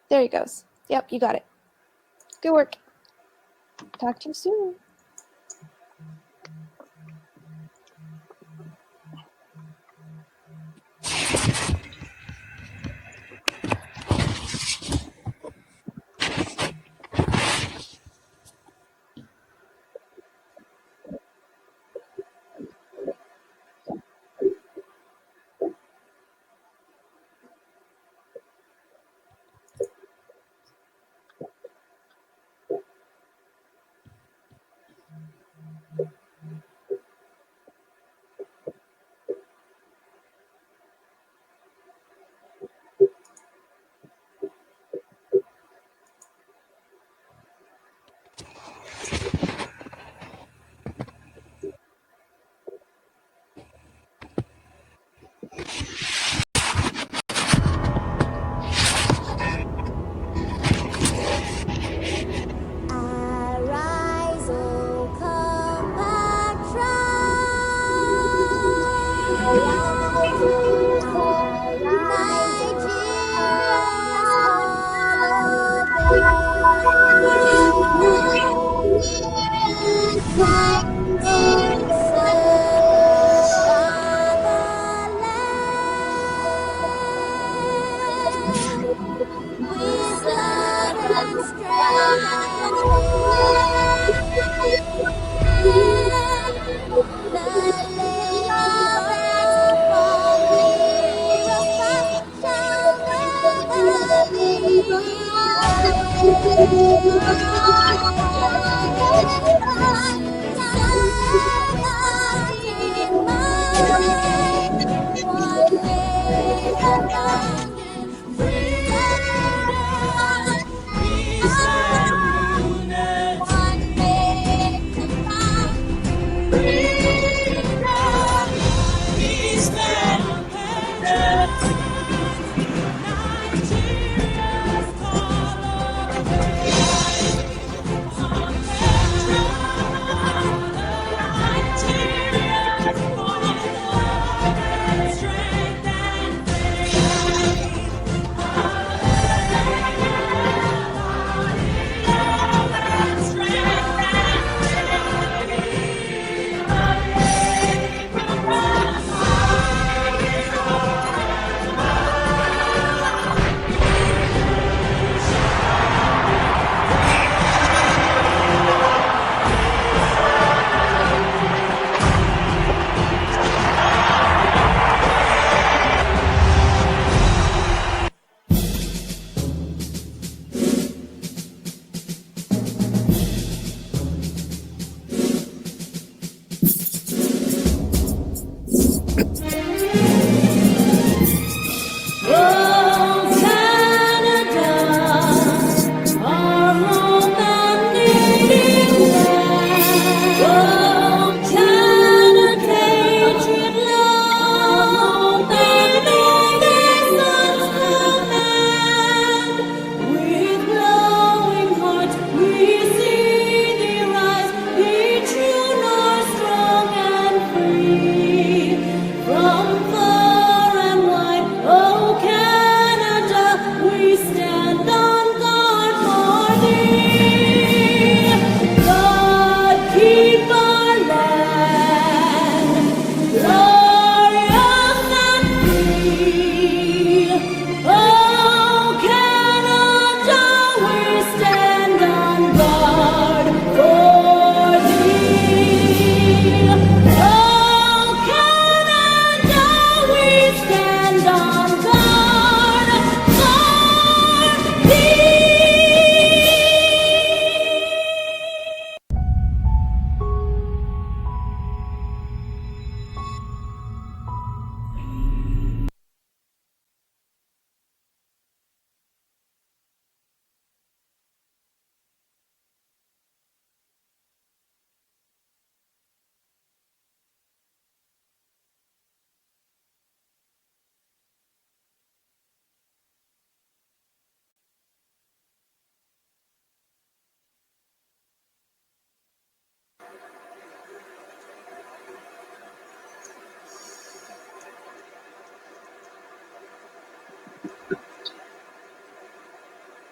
There he goes. Yep, you got it. Good work. Talk to you soon.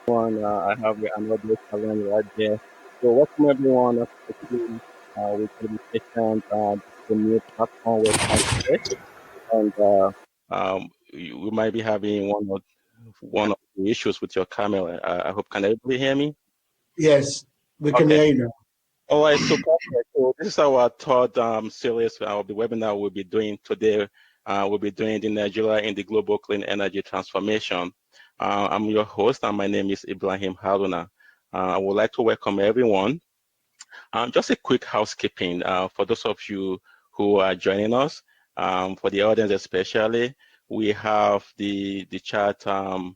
I have another challenge right there. So welcome everyone, especially with education. This is a new platform we're trying to create, and we might be having one of the issues with your camera. I hope can everybody hear me? Yes, we can Okay. hear you now. All right, so perfect. So this is our third series of the webinar we'll be doing today. We'll be doing the Nigeria in the global clean energy transformation. I'm your host, and my name is Ibrahim Haruna. I would like to welcome everyone. Just a quick housekeeping for those of you who are joining us. For the audience especially, we have the chat button.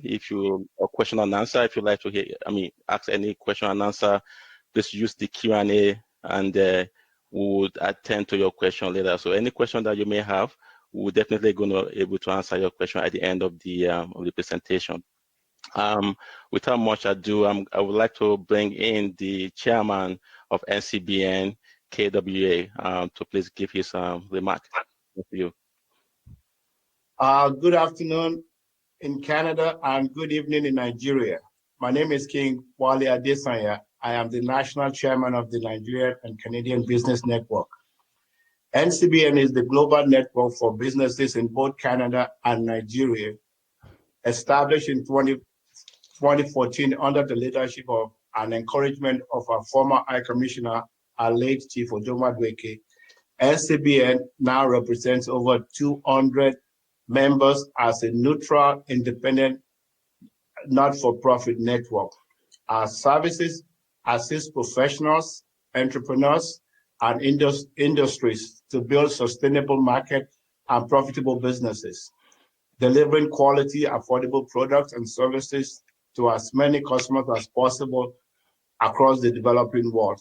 If you a question and answer, if you'd like to ask any question and answer, please use the Q&A, and we would attend to your question later. So any question that you may have, we're definitely going to be able to answer your question at the end of the presentation. Without much ado, I would like to bring in the chairman of NCBN KWA to please give his remark. Thank you. Good afternoon in Canada and good evening in Nigeria. My name is King Wale Adesanya. I am the national chairman of the Nigerian and Canadian Business Network. NCBN is the global network for businesses in both Canada and Nigeria, established in 2014 under the leadership of and encouragement of our former High Commissioner, our late Chief Ojoma Dweke. NCBN now represents over 200 members as a neutral, independent, not-for-profit network. Our services assist professionals, entrepreneurs, and industries to build sustainable market and profitable businesses, delivering quality, affordable products and services to as many customers as possible across the developing world.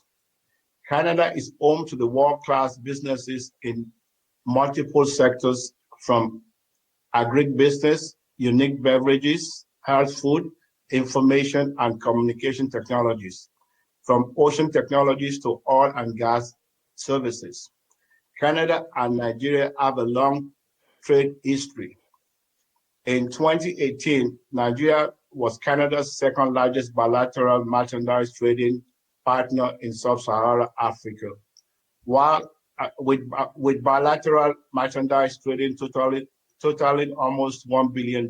Canada is home to the world-class businesses in multiple sectors, from agribusiness, unique beverages, health food, information and communication technologies, from ocean technologies to oil and gas services. Canada and Nigeria have a long trade history. In 2018, Nigeria was Canada's second largest bilateral merchandise trading partner in sub-Saharan Africa, while with bilateral merchandise trading totaling almost $1 billion.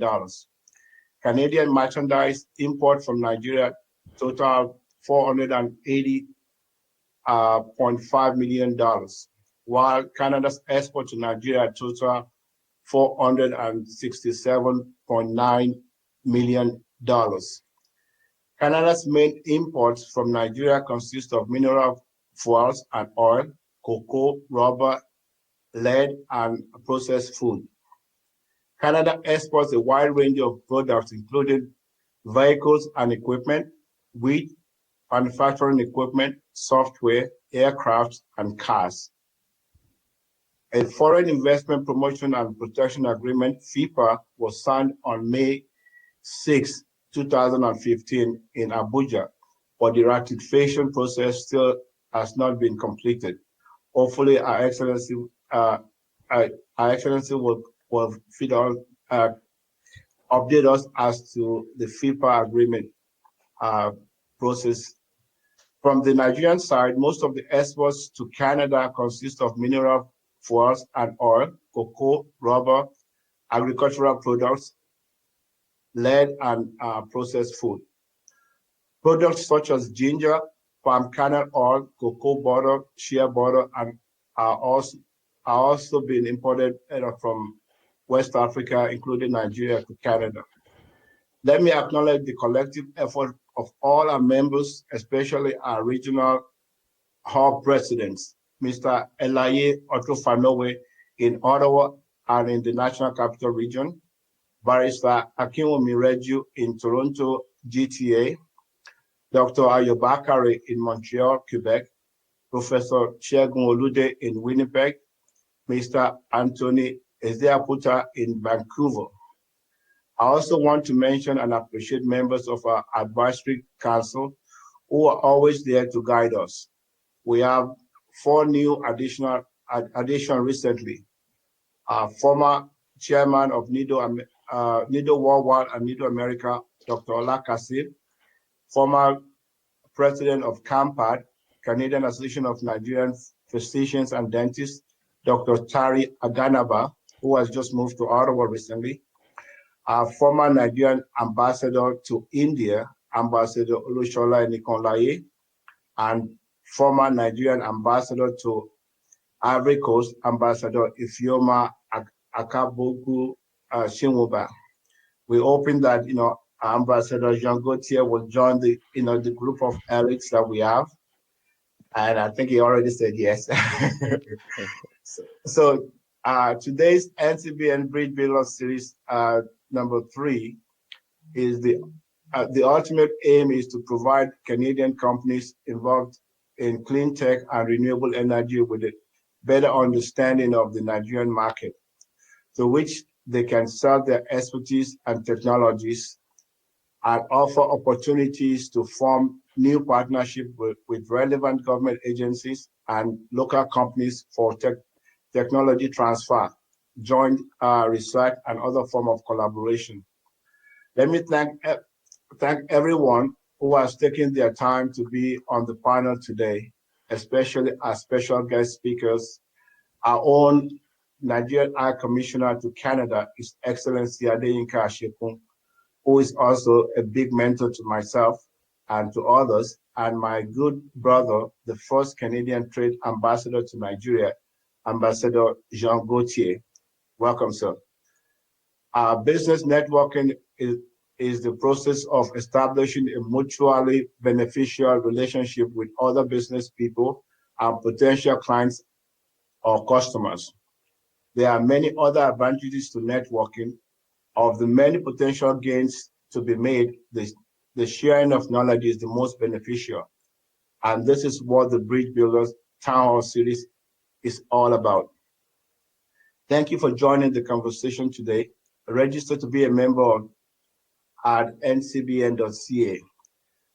Canadian merchandise import from Nigeria total $480.5 million, while Canada's export to Nigeria total $467.9 million. Canada's main imports from Nigeria consist of mineral fuels and oil, cocoa, rubber, lead, and processed food. Canada exports a wide range of products, including vehicles and equipment, wheat, manufacturing equipment, software, aircraft, and cars. A Foreign Investment Promotion and Protection Agreement, FIPA, was signed on May 6, 2015 in Abuja, but the ratification process still has not been completed. Hopefully, Our Excellency will update us as to the FIPA agreement process. From the Nigerian side, most of the exports to Canada consist of mineral fuels and oil, cocoa, rubber, agricultural products, lead, and processed food. Products such as ginger, palm kernel oil, cocoa butter, shea butter, and are also being imported from West Africa, including Nigeria, to Canada. Let me acknowledge the collective effort of all our members, especially our regional hub presidents, Mr. Elaye Otofanowe in Ottawa and in the National Capital Region, Barrister Akinwumi Reju in Toronto, GTA, Dr. Ayobakare in Montreal, Quebec, Professor Segun Olude in Winnipeg, Mr. Anthony Ezeaputa in Vancouver. I also want to mention and appreciate members of our advisory council who are always there to guide us. We have 4 new additions recently. Our former chairman of NIDO NIDO Worldwide and NIDO America, Dr. Ola Kassim, former president of CAMPAD, Canadian Association of Nigerian Physicians and Dentists, Dr. Tari Aganaba, who has just moved to Ottawa recently, our former Nigerian ambassador to India, Ambassador Olushola Nikonlaye, and former Nigerian ambassador to Ivory Coast, Ambassador Ifeoma Akabogu Shinwuba. We're hoping that Ambassador Jean Gauthier will join the the group of elites that we have, and I think he already said yes. so today's NCBN Bridge Builder Series number 3 is the ultimate aim is to provide Canadian companies involved in clean tech and renewable energy with a better understanding of the Nigerian market, to which they can sell their expertise and technologies and offer opportunities to form new partnerships with relevant government agencies and local companies for technology transfer, joint research, and other form of collaboration. Let me thank everyone who has taken their time to be on the panel today, especially our special guest speakers, our own Nigerian High Commissioner to Canada, His Excellency Adeyinka Ashekun, who is also a big mentor to myself and to others, and my good brother, the first Canadian Trade Ambassador to Nigeria, Ambassador Jean Gauthier. Welcome, sir. Our business networking is the process of establishing a mutually beneficial relationship with other business people and potential clients or customers. There are many other advantages to networking. Of the many potential gains to be made, the sharing of knowledge is the most beneficial. And this is what the Bridge Builders Town Hall Series is all about. Thank you for joining the conversation today. Register to be a member at ncbn.ca.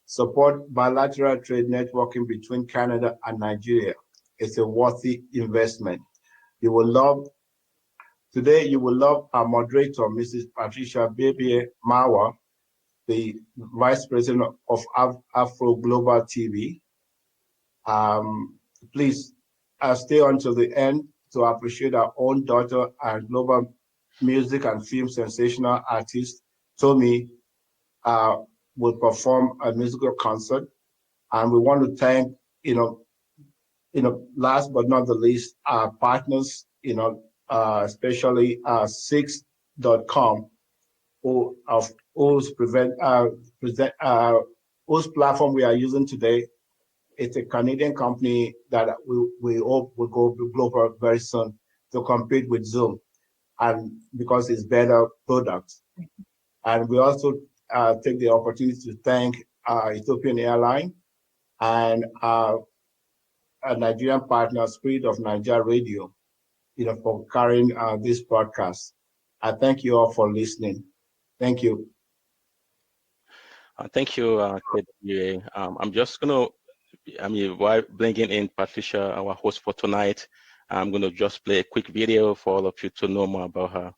Support bilateral trade networking between Canada and Nigeria. It's a worthy investment. Today, you will love our moderator, Mrs. Patricia Bebie Mawa, the Vice President of Afro Global TV. Please stay until the end to appreciate our own daughter and global music and film sensational artist, Tommy, will perform a musical concert. And we want to thank, last but not the least, our partners, especially 6.com, whose platform we are using today. It's a Canadian company that we hope will go global very soon to compete with Zoom, and because it's better product. And we also take the opportunity to thank Ethiopian Airlines and our Nigerian partner, Spirit of Nigeria Radio, for carrying this broadcast. I thank you all for listening. Thank you. Thank you, KWA. I'm just going to, while bringing in Patricia, our host for tonight, I'm going to just play a quick video for all of you to know more about her.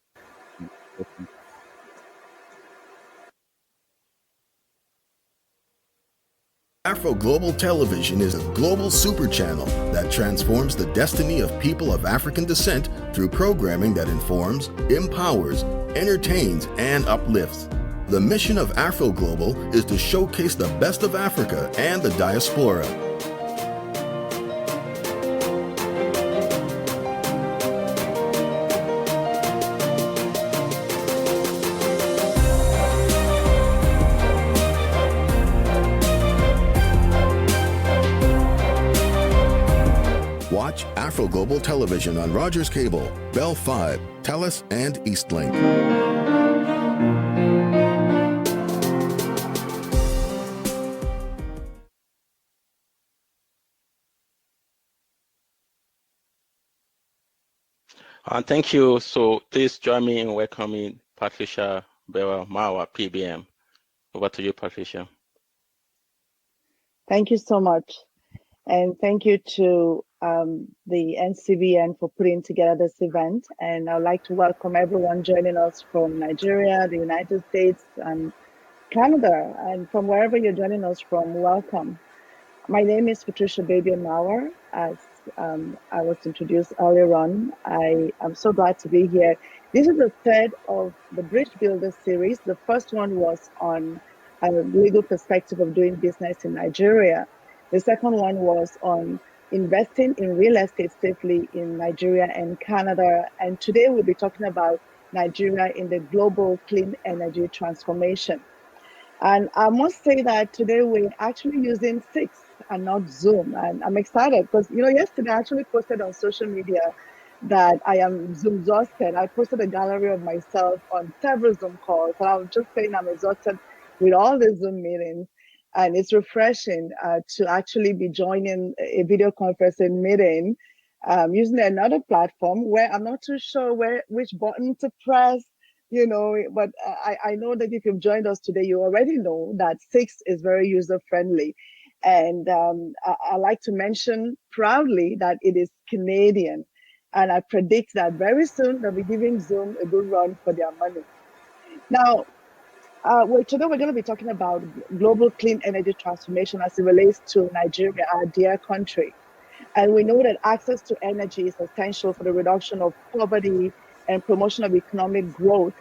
Afro Global Television is a global super channel that transforms the destiny of people of African descent through programming that informs, empowers, entertains, and uplifts. The mission of Afro Global is to showcase the best of Africa and the diaspora. Watch Afro Global Television on Rogers Cable, Bell 5, TELUS, and Eastlink. Thank you. So please join me in welcoming Patricia Bebie Mawa, PBM. Over to you, Patricia. Thank you so much. And thank you to the NCBN for putting together this event. And I'd like to welcome everyone joining us from Nigeria, the United States, and Canada, and from wherever you're joining us from, welcome. My name is Patricia Babian Mauer. As I was introduced earlier on, I am so glad to be here. This is the third of the Bridge Builder series. The first one was on a legal perspective of doing business in Nigeria. The second one was on investing in real estate safely in Nigeria and Canada. And today we'll be talking about Nigeria in the global clean energy transformation. And I must say that today we're actually using 6 and not Zoom. And I'm excited because, yesterday I actually posted on social media that I am Zoom exhausted. I posted a gallery of myself on several Zoom calls. And I was just saying I'm exhausted with all the Zoom meetings. And it's refreshing to actually be joining a video conferencing meeting using another platform where I'm not too sure which button to press. But I know that if you've joined us today, you already know that 6 is very user-friendly. And I like to mention proudly that it is Canadian. And I predict that very soon they'll be giving Zoom a good run for their money. Now, today we're going to be talking about global clean energy transformation as it relates to Nigeria, our dear country. And we know that access to energy is essential for the reduction of poverty and promotion of economic growth,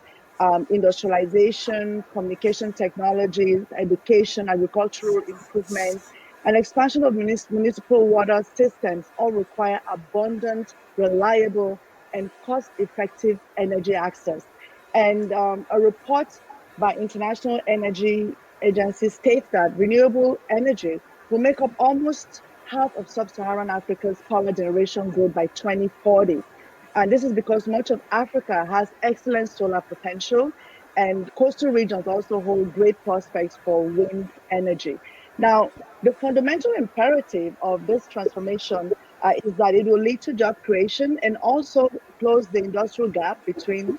industrialization, communication technologies, education, agricultural improvements, and expansion of municipal water systems all require abundant, reliable, and cost-effective energy access. And a report by International Energy Agency states that renewable energy will make up almost half of sub-Saharan Africa's power generation growth by 2040. And this is because much of Africa has excellent solar potential, and coastal regions also hold great prospects for wind energy. Now, the fundamental imperative of this transformation is that it will lead to job creation and also close the industrial gap between,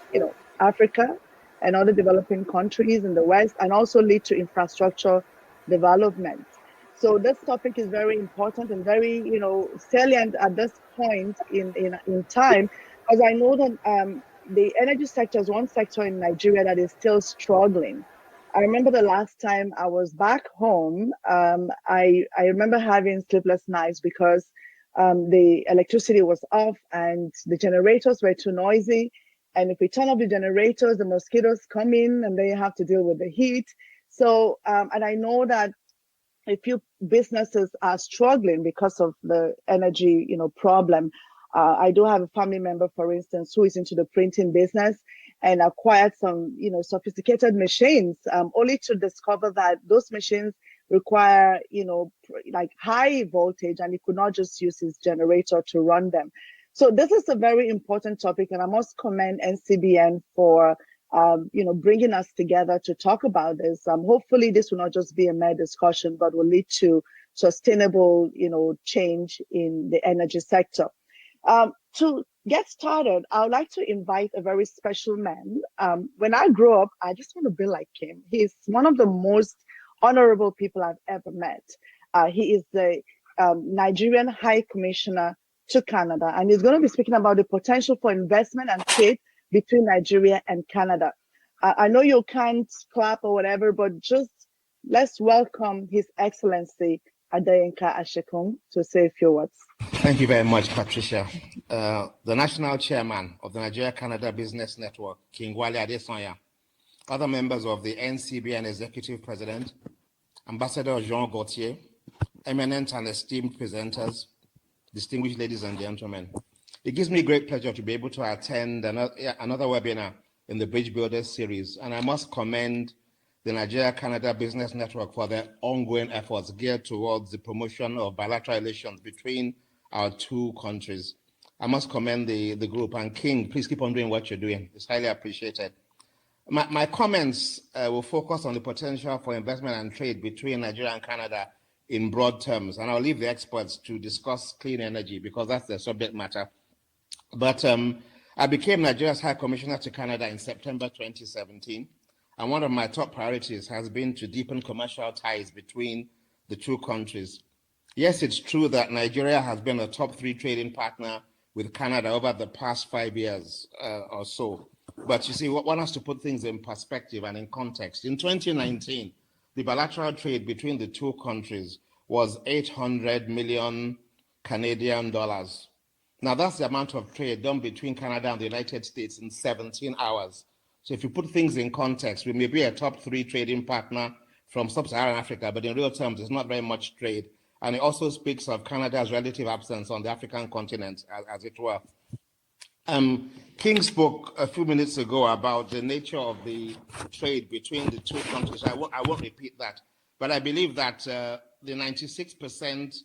Africa and other developing countries in the West, and also lead to infrastructure development. So this topic is very important and very, salient at this point in time, because I know that the energy sector is one sector in Nigeria that is still struggling. I remember the last time I was back home, I remember having sleepless nights because the electricity was off and the generators were too noisy. And if we turn off the generators, the mosquitoes come in and they have to deal with the heat. So, and I know that a few businesses are struggling because of the energy, problem. I do have a family member, for instance, who is into the printing business and acquired some, sophisticated machines, only to discover that those machines require, like high voltage, and he could not just use his generator to run them. So this is a very important topic, and I must commend NCBN for bringing us together to talk about this. Hopefully this will not just be a mere discussion, but will lead to sustainable, change in the energy sector. To get started, I would like to invite a very special man. When I grew up, I just want to be like him. He's one of the most honorable people I've ever met. He is the Nigerian High Commissioner to Canada, and he's going to be speaking about the potential for investment and trade between Nigeria and Canada. I know you can't clap or whatever, but just let's welcome His Excellency Adeyinka Ashekun to say a few words. Thank you very much, Patricia. The National Chairman of the Nigeria-Canada Business Network, King Wale Adesanya, other members of the NCBN Executive President, Ambassador Jean Gauthier, eminent and esteemed presenters, distinguished ladies and gentlemen. It gives me great pleasure to be able to attend another webinar in the Bridge Builders series, and I must commend the Nigeria-Canada Business Network for their ongoing efforts geared towards the promotion of bilateral relations between our two countries. I must commend the group, and King, please keep on doing what you're doing. It's highly appreciated. My comments will focus on the potential for investment and trade between Nigeria and Canada in broad terms, and I'll leave the experts to discuss clean energy because that's the subject matter. But I became Nigeria's High Commissioner to Canada in September 2017, and one of my top priorities has been to deepen commercial ties between the two countries. Yes, it's true that Nigeria has been a top 3 trading partner with Canada over the past 5 years or so. But you see, one has to put things in perspective and in context. In 2019, the bilateral trade between the two countries was 800 million Canadian dollars. Now, that's the amount of trade done between Canada and the United States in 17 hours. So if you put things in context, we may be a top 3 trading partner from sub-Saharan Africa, but in real terms, there's not very much trade. And it also speaks of Canada's relative absence on the African continent, as it were. King spoke a few minutes ago about the nature of the trade between the two countries. I won't repeat that, but I believe that the 96%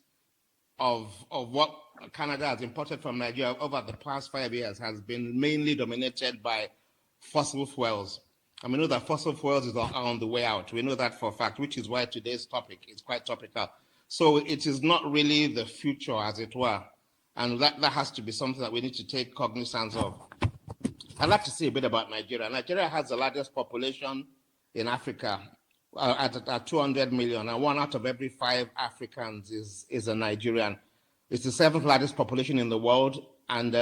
of what Canada has imported from Nigeria over the past 5 years has been mainly dominated by fossil fuels. And we know that fossil fuels is on the way out. We know that for a fact, which is why today's topic is quite topical. So it is not really the future, as it were. And that has to be something that we need to take cognizance of. I'd like to say a bit about Nigeria. Nigeria has the largest population in Africa at 200 million, and 1 out of every 5 Africans is a Nigerian. It's the 7th largest population in the world, and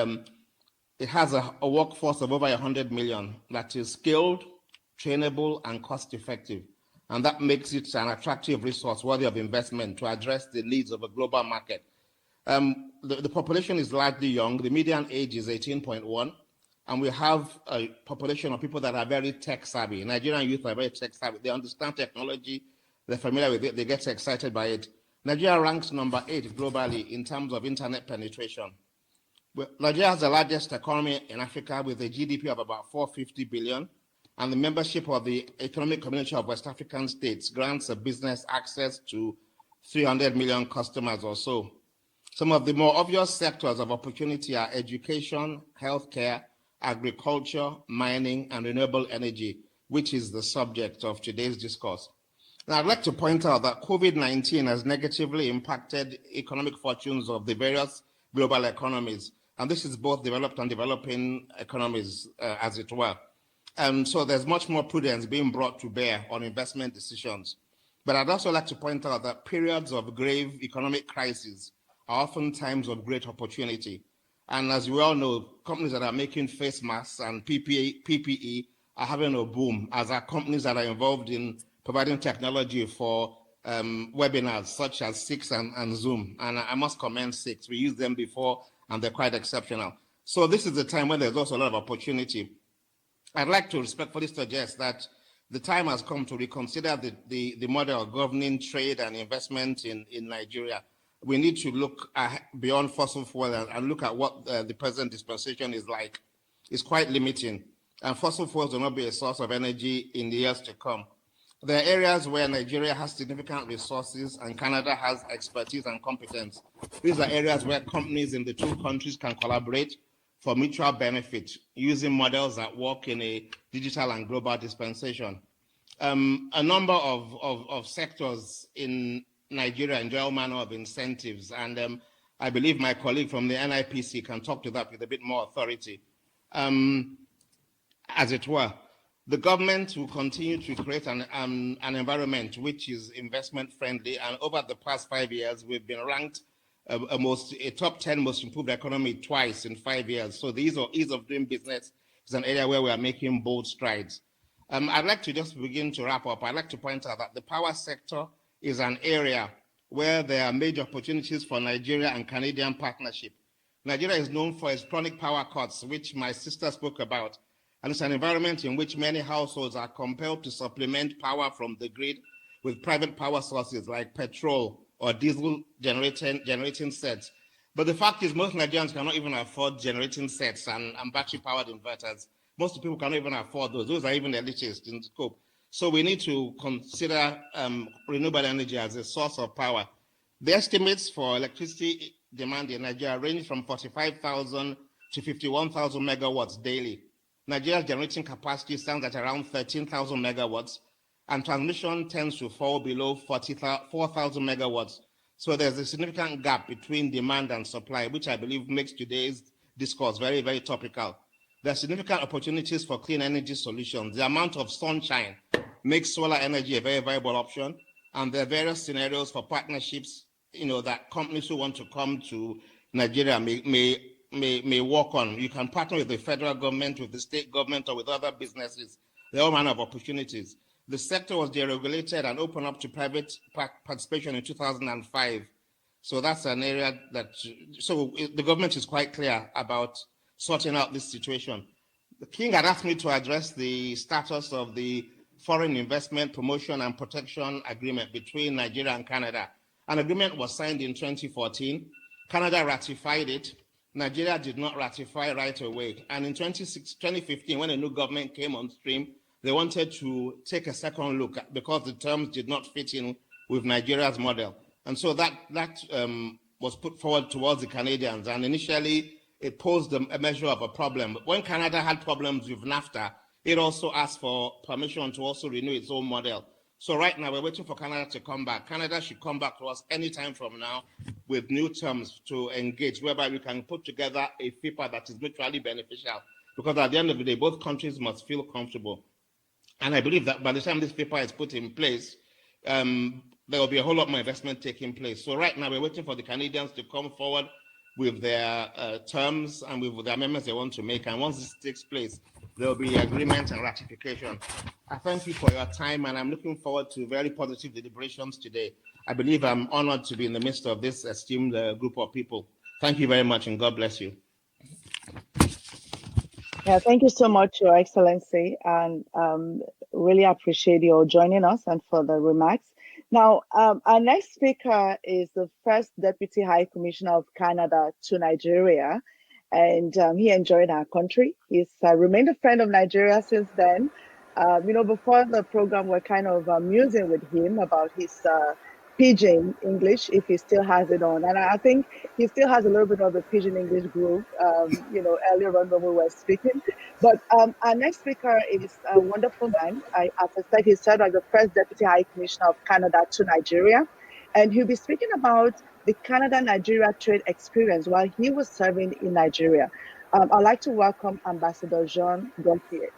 it has a workforce of over 100 million that is skilled, trainable, and cost-effective. And that makes it an attractive resource worthy of investment to address the needs of a global market. The population is largely young. The median age is 18.1, and we have a population of people that are very tech-savvy. Nigerian youth are very tech-savvy. They understand technology. They're familiar with it. They get excited by it. Nigeria ranks number 8 globally in terms of internet penetration. Nigeria has the largest economy in Africa with a GDP of about 450 billion, and the membership of the Economic Community of West African States grants a business access to 300 million customers or so. Some of the more obvious sectors of opportunity are education, healthcare, agriculture, mining, and renewable energy, which is the subject of today's discourse. Now, I'd like to point out that COVID-19 has negatively impacted economic fortunes of the various global economies, and this is both developed and developing economies, as it were. So there's much more prudence being brought to bear on investment decisions. But I'd also like to point out that periods of grave economic crisis are often times of great opportunity. And as we all know, companies that are making face masks and PPE are having a boom, as are companies that are involved in providing technology for webinars such as Six and Zoom. And I must commend Six. We used them before, and they're quite exceptional. So this is the time when there's also a lot of opportunity. I'd like to respectfully suggest that the time has come to reconsider the model of governing trade and investment in Nigeria. We need to look beyond fossil fuel and look at what the present dispensation is like. It's quite limiting, and fossil fuels will not be a source of energy in the years to come. There are areas where Nigeria has significant resources and Canada has expertise and competence. These are areas where companies in the two countries can collaborate for mutual benefit using models that work in a digital and global dispensation. A number of sectors in Nigeria enjoy all manner of incentives, and I believe my colleague from the NIPC can talk to that with a bit more authority. As it were, the government will continue to create an environment which is investment friendly, and over the past 5 years, we've been ranked a top 10 most improved economy twice in 5 years. So the ease of doing business is an area where we are making bold strides. I'd like to just begin to wrap up. I'd like to point out that the power sector is an area where there are major opportunities for Nigeria and Canadian partnership. Nigeria is known for its chronic power cuts, which my sister spoke about, and it's an environment in which many households are compelled to supplement power from the grid with private power sources like petrol or diesel generating sets. But the fact is most Nigerians cannot even afford generating sets and battery-powered inverters. Most people cannot even afford those. Those are even elitist in scope. So we need to consider renewable energy as a source of power. The estimates for electricity demand in Nigeria range from 45,000 to 51,000 megawatts daily. Nigeria's generating capacity stands at around 13,000 megawatts, and transmission tends to fall below 4,000 megawatts. So there's a significant gap between demand and supply, which I believe makes today's discourse very, very topical. There are significant opportunities for clean energy solutions. The amount of sunshine makes solar energy a very viable option, and there are various scenarios for partnerships that companies who want to come to Nigeria may work on. You can partner with the federal government, with the state government, or with other businesses. There are all manner of opportunities. The sector was deregulated and opened up to private participation in 2005. So that's an area the government is quite clear about sorting out this situation. The King had asked me to address the status of the Foreign Investment Promotion and Protection Agreement between Nigeria and Canada. An agreement was signed in 2014. Canada ratified it. Nigeria did not ratify right away. And in 2015, when a new government came on stream, they wanted to take a second look because the terms did not fit in with Nigeria's model. And so that was put forward towards the Canadians. And initially, it posed a measure of a problem. But when Canada had problems with NAFTA, it also asked for permission to also renew its own model. So right now, we're waiting for Canada to come back. Canada should come back to us anytime from now with new terms to engage, whereby we can put together a FIPA that is mutually beneficial. Because at the end of the day, both countries must feel comfortable. And I believe that by the time this FIPA is put in place, there will be a whole lot more investment taking place. So right now, we're waiting for the Canadians to come forward with their terms and with the amendments they want to make. And once this takes place, there will be agreement and ratification. I thank you for your time, and I'm looking forward to very positive deliberations today. I believe I'm honored to be in the midst of this esteemed group of people. Thank you very much, and God bless you. Yeah, thank you so much, Your Excellency, and really appreciate your joining us and for the remarks. Now, our next speaker is the first Deputy High Commissioner of Canada to Nigeria, and he enjoyed our country. He's remained a friend of Nigeria since then. Before the program, we're kind of musing with him about his Pidgin English, if he still has it on. And I think he still has a little bit of the Pidgin English groove, earlier on when we were speaking. But our next speaker is a wonderful man. As I said, he served as the first Deputy High Commissioner of Canada to Nigeria. And he'll be speaking about the Canada-Nigeria trade experience while he was serving in Nigeria. I'd like to welcome Ambassador Jean Gauthier.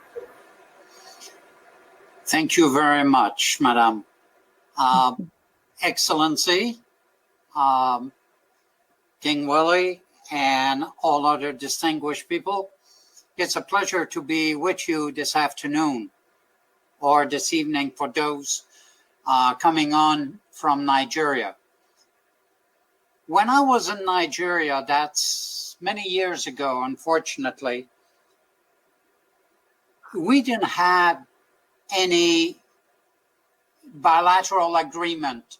Thank you very much, Madam. Excellency, King Willie, and all other distinguished people, it's a pleasure to be with you this afternoon or this evening for those coming on from Nigeria. When I was in Nigeria, that's many years ago, unfortunately, we didn't have any bilateral agreement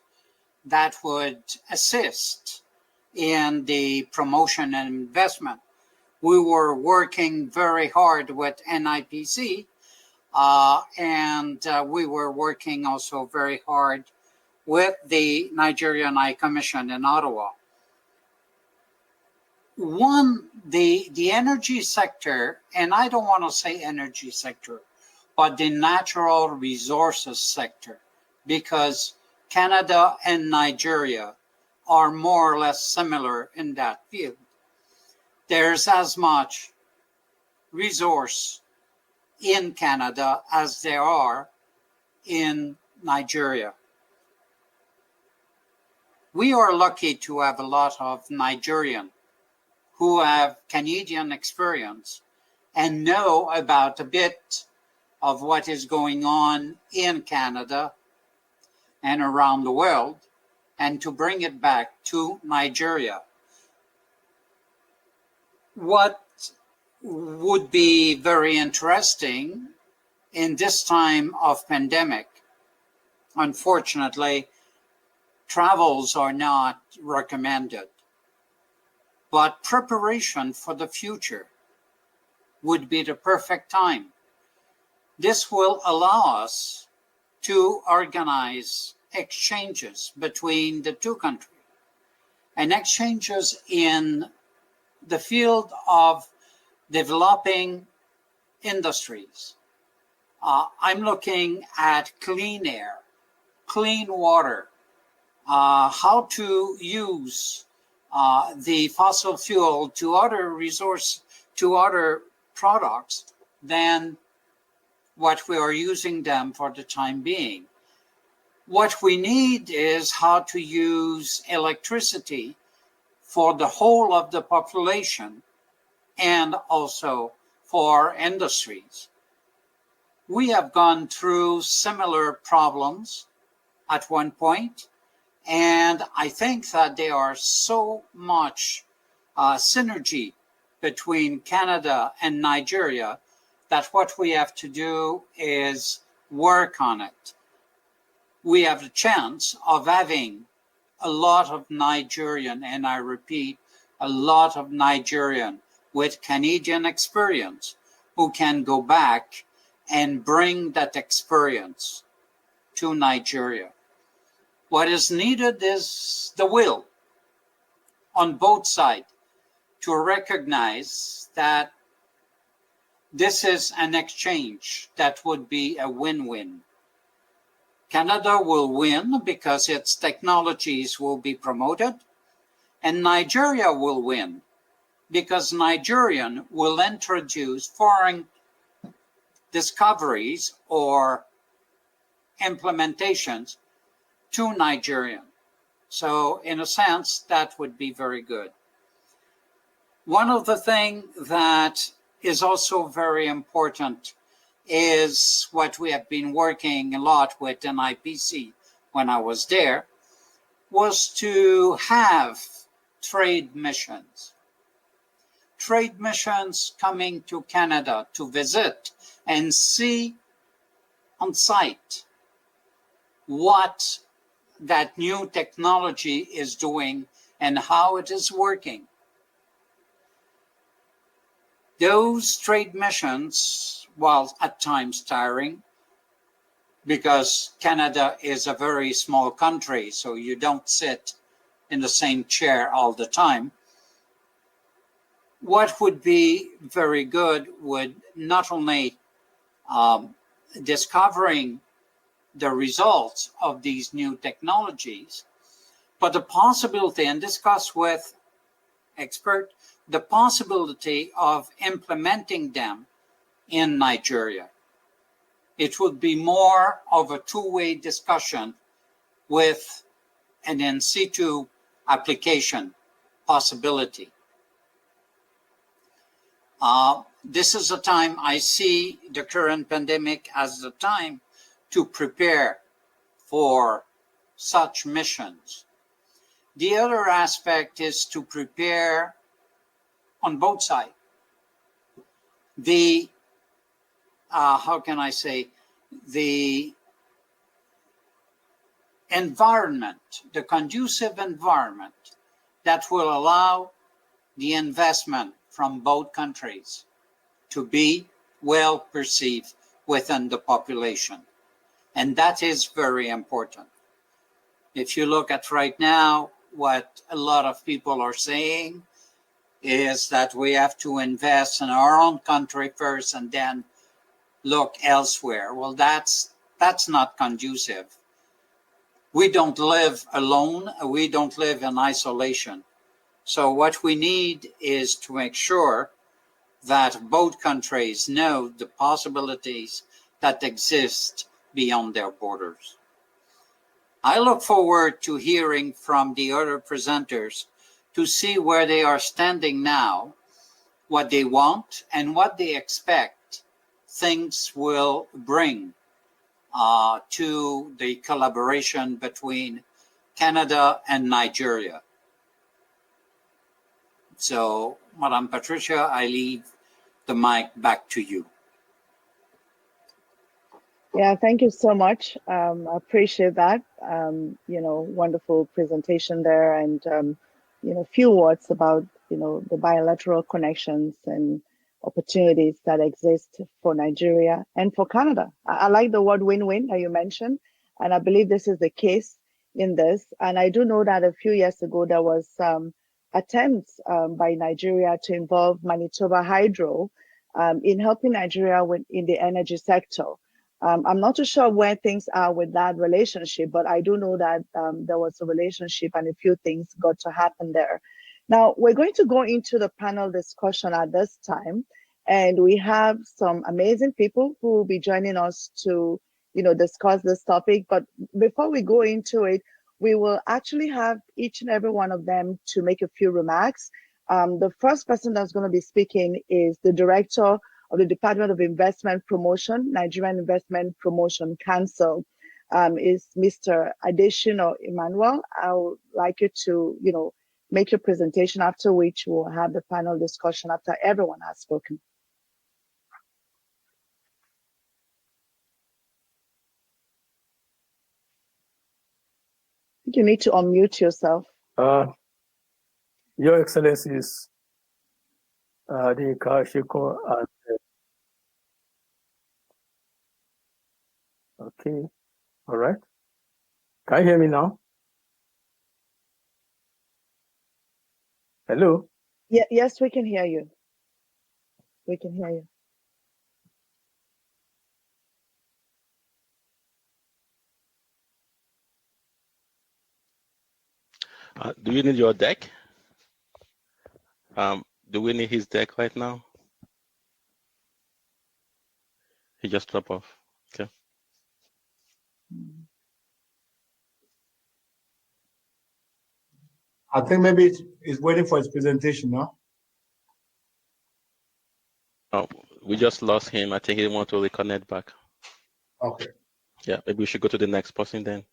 that would assist in the promotion and investment. We were working very hard with NIPC, and we were working also very hard with the Nigerian High Commission in Ottawa. The energy sector, and I don't want to say energy sector, but the natural resources sector, because Canada and Nigeria are more or less similar in that field. There's as much resource in Canada as there are in Nigeria. We are lucky to have a lot of Nigerian who have Canadian experience and know about a bit of what is going on in Canada and around the world, and to bring it back to Nigeria. What would be very interesting in this time of pandemic, unfortunately, travels are not recommended, but preparation for the future would be the perfect time. This will allow us to organize exchanges between the two countries and exchanges in the field of developing industries. I'm looking at clean air, clean water, how to use the fossil fuel to other resource, to other products than what we are using them for the time being. What we need is how to use electricity for the whole of the population and also for industries. We have gone through similar problems at one point, and I think that there are so much synergy between Canada and Nigeria that what we have to do is work on it. We have the chance of having a lot of Nigerian, and I repeat, a lot of Nigerian with Canadian experience who can go back and bring that experience to Nigeria. What is needed is the will on both sides to recognize that this is an exchange that would be a win-win. Canada will win because its technologies will be promoted, and Nigeria will win because Nigerian will introduce foreign discoveries or implementations to Nigerian. So in a sense, that would be very good. One of the things that is also very important is what we have been working a lot with in IPC when I was there, was to have trade missions. Trade missions coming to Canada to visit and see on site what that new technology is doing and how it is working. Those trade missions, while at times tiring, because Canada is a very small country, so you don't sit in the same chair all the time. What would be very good would not only discovering the results of these new technologies, but the possibility, and discuss with experts, the possibility of implementing them in Nigeria. It would be more of a two-way discussion with an in situ application possibility. This is a time I see the current pandemic as the time to prepare for such missions. The other aspect is to prepare on both sides. The, how can I say, the environment, the conducive environment that will allow the investment from both countries to be well perceived within the population. And that is very important. If you look at right now, what a lot of people are saying is that we have to invest in our own country first and then look elsewhere. Well, that's not conducive. We don't live alone. We don't live in isolation. So what we need is to make sure that both countries know the possibilities that exist beyond their borders. I look forward to hearing from the other presenters to see where they are standing now, what they want, and what they expect things will bring to the collaboration between Canada and Nigeria. So, Madam Patricia, I leave the mic back to you. Yeah, thank you so much. I appreciate that. Wonderful presentation there, and few words about the bilateral connections and opportunities that exist for Nigeria and for Canada. I like the word win-win that you mentioned, and I believe this is the case in this. And I do know that a few years ago there was attempts by Nigeria to involve Manitoba Hydro in helping Nigeria in the energy sector. I'm not too sure where things are with that relationship, but I do know that there was a relationship and a few things got to happen there. Now, we're going to go into the panel discussion at this time, and we have some amazing people who will be joining us to, discuss this topic. But before we go into it, we will actually have each and every one of them to make a few remarks. The first person that's going to be speaking is the director of the Department of Investment Promotion, Nigerian Investment Promotion Council, is Mr. Adeshino Emmanuel. I would like you to, make your presentation, after which we'll have the panel discussion after everyone has spoken. You need to unmute yourself. Your Excellencies, the Kashiko, okay, all right. Can you hear me now? Hello? Yeah, yes, we can hear you. We can hear you. Do you need your deck? Do we need his deck right now? He just dropped off. Okay. I think maybe it's waiting for his presentation, no? Oh, we just lost him. I think he wants to reconnect back. Okay. Yeah, maybe we should go to the next person then.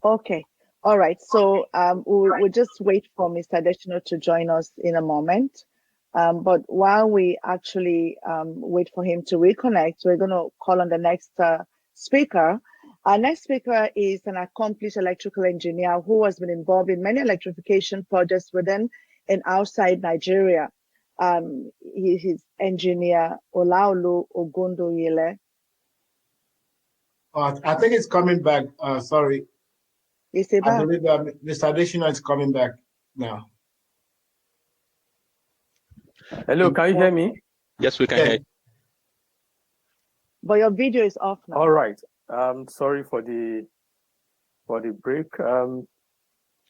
Okay. All right. So we'll just wait for Mr. Adeshino to join us in a moment. But while we actually wait for him to reconnect, we're going to call on the next speaker. Our next speaker is an accomplished electrical engineer who has been involved in many electrification projects within and outside Nigeria. He's engineer Olaolu Ogundoyele. I think it's coming back. Sorry. Is he back? I believe Mr. Adeshino is coming back now. Hello, can you hear me? Yes, we can hear you. But your video is off now. All right. Sorry for the break.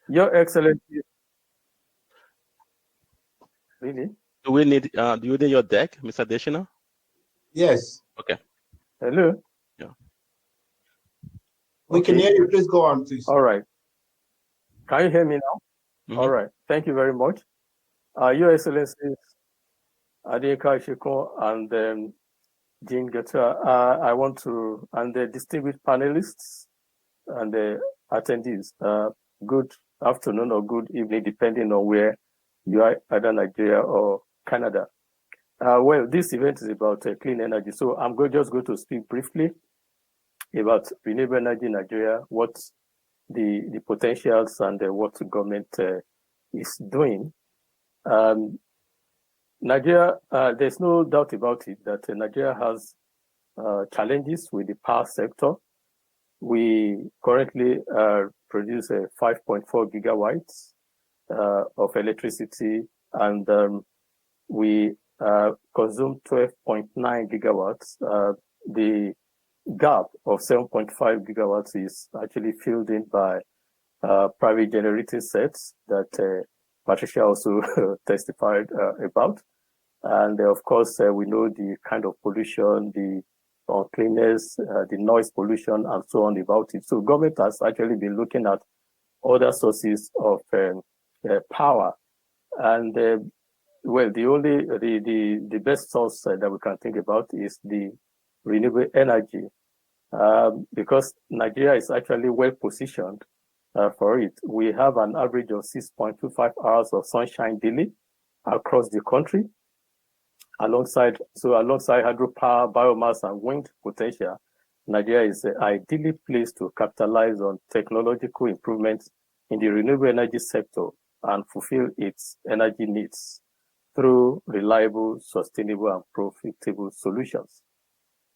Your Excellency. Really? Do you need your deck, Mr. Adeshino? Yes. Okay. Hello? Yeah. We can hear you. Please go on, please. All right. Can you hear me now? Mm-hmm. All right. Thank you very much. Your Excellencies, Adeka Shiko and Jean Geta, I want to, and the distinguished panelists and the attendees, good afternoon or good evening, depending on where you are, either Nigeria or Canada. Well, this event is about clean energy. So I'm just going to speak briefly about renewable energy in Nigeria, what the potentials and what the government is doing. Nigeria, there's no doubt about it that Nigeria has challenges with the power sector. We currently produce 5.4 gigawatts of electricity, and we consume 12.9 gigawatts. The gap of 7.5 gigawatts is actually filled in by private generating sets that Patricia also testified about. And of course, we know the kind of pollution, the uncleanness, the noise pollution, and so on about it. So government has actually been looking at other sources of power. And well, the best source that we can think about is the renewable energy, because Nigeria is actually well positioned for it. We have an average of 6.25 hours of sunshine daily across the country. Alongside hydropower, biomass, and wind potential, Nigeria is ideally placed to capitalize on technological improvements in the renewable energy sector and fulfill its energy needs through reliable, sustainable, and profitable solutions.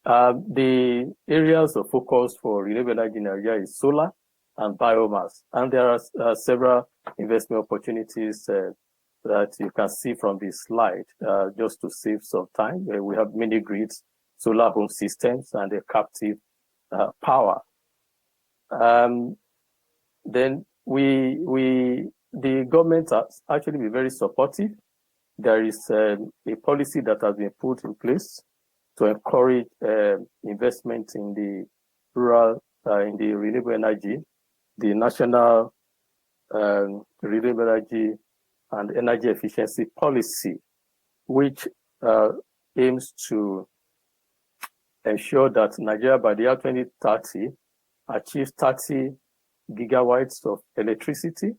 The areas of focus for renewable energy in Nigeria is solar and biomass, and there are several investment opportunities that you can see from this slide. Just to save some time, we have mini grids, solar home systems, and a captive power. Then the government has actually been very supportive. There is a policy that has been put in place to encourage investment in the rural, in the renewable energy. The National Renewable Energy and Energy Efficiency Policy, which aims to ensure that Nigeria by the year 2030 achieves 30 gigawatts of electricity,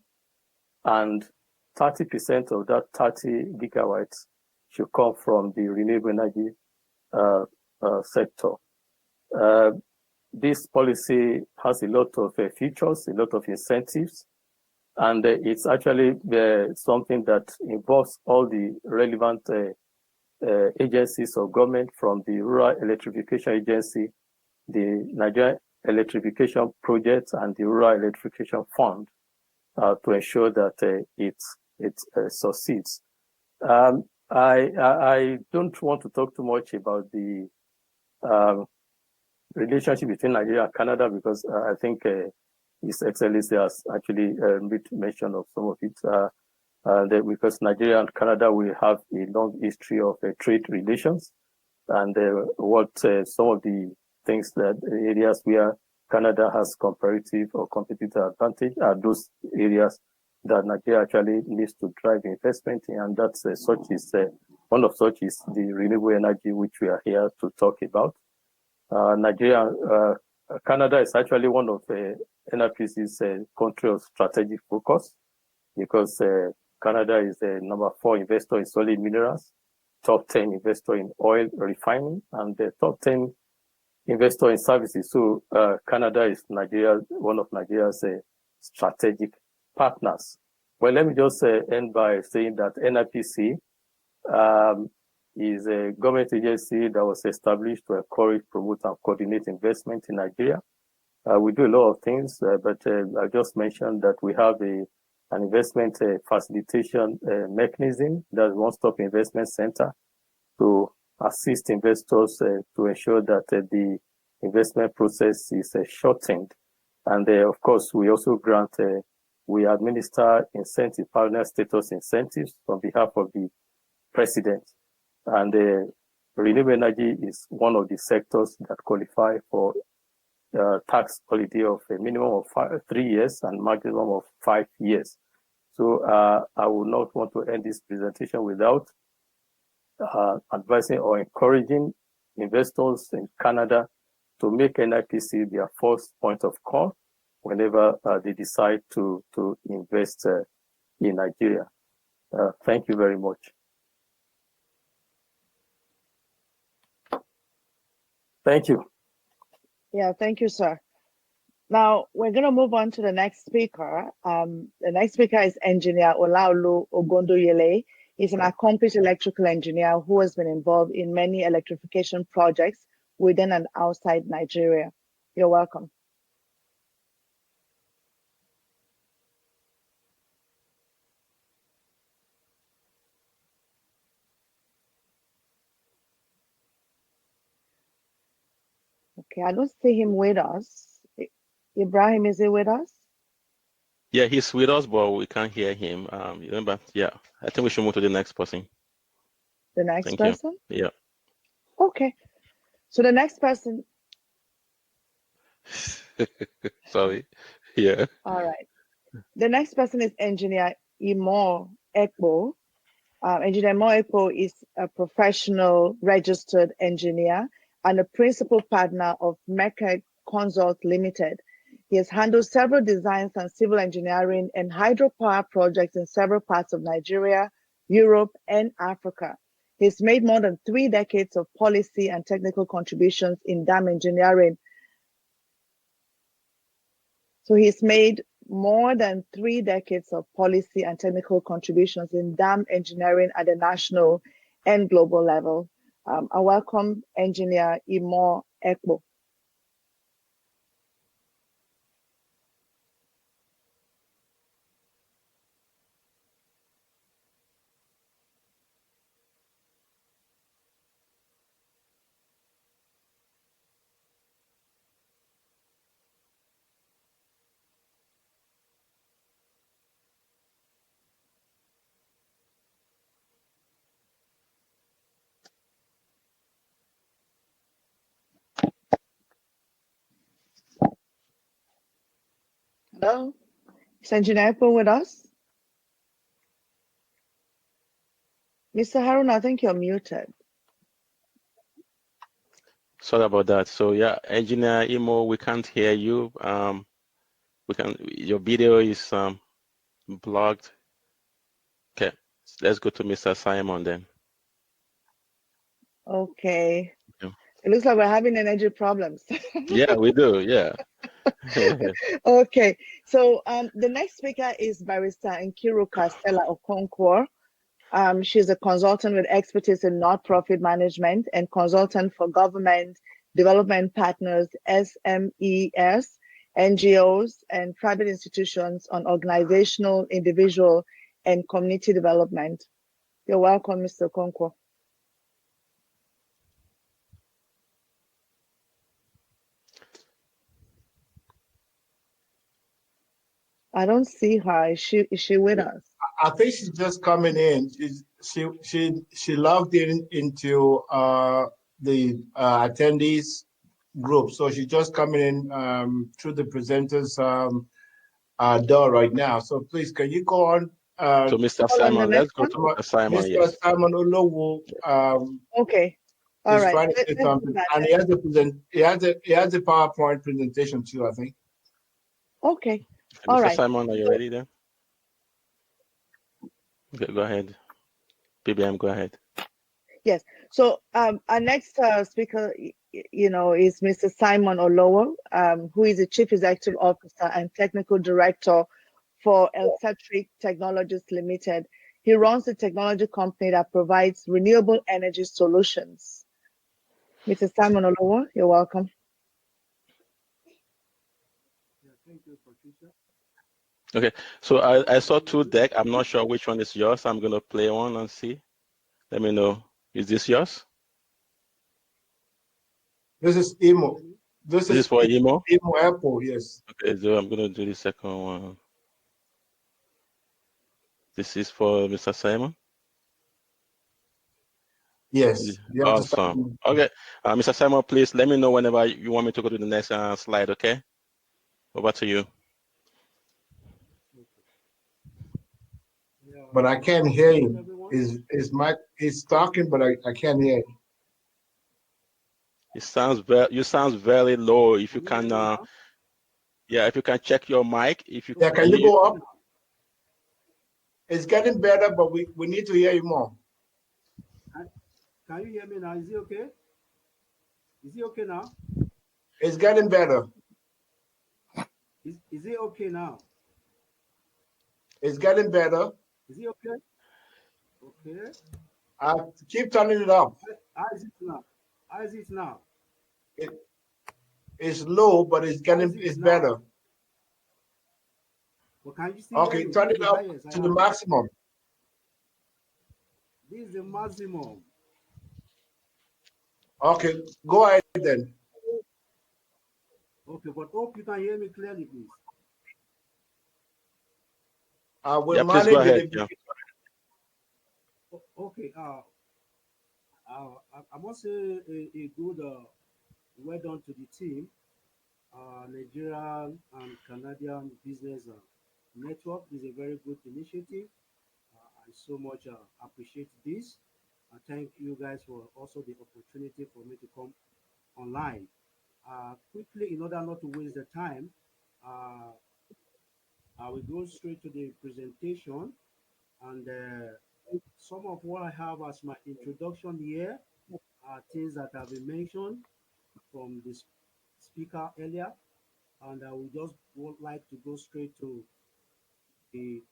and 30% of that 30 gigawatts should come from the renewable energy sector. This policy has a lot of features, a lot of incentives, and it's actually something that involves all the relevant agencies of government, from the Rural Electrification Agency, the Nigerian Electrification Project, and the Rural Electrification Fund to ensure that it succeeds. I don't want to talk too much about the relationship between Nigeria and Canada, because I think His Excellency has actually made mention of some of it. Because Nigeria and Canada will have a long history of trade relations, and what some of the things, that areas where Canada has comparative or competitive advantage are those areas that Nigeria actually needs to drive investment in, and that's one of such is the renewable energy, which we are here to talk about. Canada is actually one of NRPC's country of strategic focus, because Canada is the number 4 investor in solid minerals, top 10 investor in oil refining, and the top 10 investor in services. So Canada is one of Nigeria's strategic partners. Well, let me just end by saying that NRPC is a government agency that was established to encourage, promote, and coordinate investment in Nigeria. We do a lot of things, but I just mentioned that we have an investment facilitation mechanism, that's one-stop investment center, to assist investors to ensure that the investment process is shortened. And of course, we also we administer incentive, partner status incentives on behalf of the president. And renewable energy is one of the sectors that qualify for tax holiday of a minimum of 3 years and maximum of 5 years. So I would not want to end this presentation without advising or encouraging investors in Canada to make NIPC their first point of call whenever they decide to invest in Nigeria. Thank you very much. Thank you. Yeah, thank you, sir. Now, we're going to move on to the next speaker. The next speaker is Engineer Olaolu Ogundoyele. He's an accomplished electrical engineer who has been involved in many electrification projects within and outside Nigeria. You're welcome. Okay, I don't see him with us. Ibrahim, is he with us? Yeah, he's with us, but we can't hear him. Yeah, I think we should move to the next person. The next Thank person? you. Yeah. Okay. So the next person. Sorry. Yeah. All right. The next person is Engineer Imo Ekpo. Engineer Imo Ekpo is a professional registered engineer and a principal partner of Mecca Consult Limited. He has handled several designs and civil engineering and hydropower projects in several parts of Nigeria, Europe, and Africa. He's made more than 3 decades of policy and technical contributions in dam engineering. So he's made more than 3 decades of policy and technical contributions in dam engineering at the national and global level. I welcome Engineer Imo Ekpo. Hello? Is Engineer Apple with us? Mr. Harun, I think you're muted. Sorry about that. So yeah, Engineer Imo, we can't hear you. Your video is blocked. Okay, let's go to Mr. Simon then. Okay. Okay. It looks like we're having energy problems. Yeah, we do. Yeah. Okay. So the next speaker is Barrister Nkiruka Stella Okonkwo. She's a consultant with expertise in not-profit management and consultant for government, development partners, SMEs, NGOs, and private institutions on organizational, individual, and community development. You're welcome, Mr. Okonkwo. I don't see her. Is she with us? I think she's just coming in. She logged into the attendees group, so she's just coming in through the presenters door right now. So please, can you go on? So Mr. Call on the Simon, let's next go one. to Mr. Simon. Mr. Yes. Simon Olowo Okay. All is right. trying to say something, and he has a PowerPoint presentation too, I think. Okay. All Mr. right. Simon, are you ready then? Okay, go ahead. PBM, go ahead. Yes. So our next speaker, is Mr. Simon Olowo, who is the Chief Executive Officer and Technical Director for Elcetric Technologies Limited. He runs the technology company that provides renewable energy solutions. Mr. Simon Olowo, you're welcome. Yeah, thank you, Patricia. Okay, so I saw two decks. I'm not sure which one is yours. I'm going to play one and see. Let me know. Is this yours? This is Imo. This is for Imo? Imo Apple, yes. Okay, so I'm going to do the second one. This is for Mr. Simon? Yes. Awesome. Okay, Mr. Simon, please let me know whenever you want me to go to the next slide, okay? Over to you. But I can't hear him. He's talking, but I can't hear him. You sounds very low. If you can, yeah, if you can check your mic. If you can you go up? It's getting better, but we need to hear you more. Can you hear me now? Is it okay? Is it okay now? It's getting better. Is it okay now? It's getting better. Is it okay? Okay. Keep turning it up. How is it now? How is it now? It's low, but it's better. Well, can you still Okay, hear me? turn it up to the maximum. This is the maximum. Okay, go ahead then. Okay, but hope you can hear me clearly, please. We'll yeah, please go ahead. Yeah. Okay. I must say a good well done to the team. Nigerian and Canadian Business Network is a very good initiative. I so much appreciate this. I thank you guys for also the opportunity for me to come online. Quickly, in order not to waste the time, I will go straight to the presentation, and some of what I have as my introduction here are things that have been mentioned from the speaker earlier, and I would like to go straight to the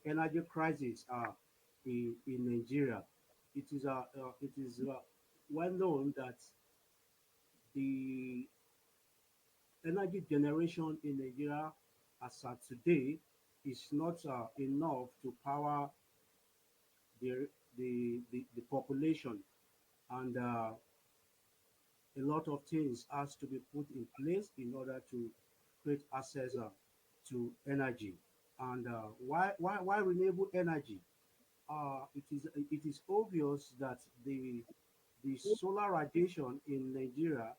energy crisis in Nigeria. It is well known that the energy generation in Nigeria as at today is not enough to power the population, and a lot of things has to be put in place in order to create access to energy. And why renewable energy? It is obvious that the solar radiation in Nigeria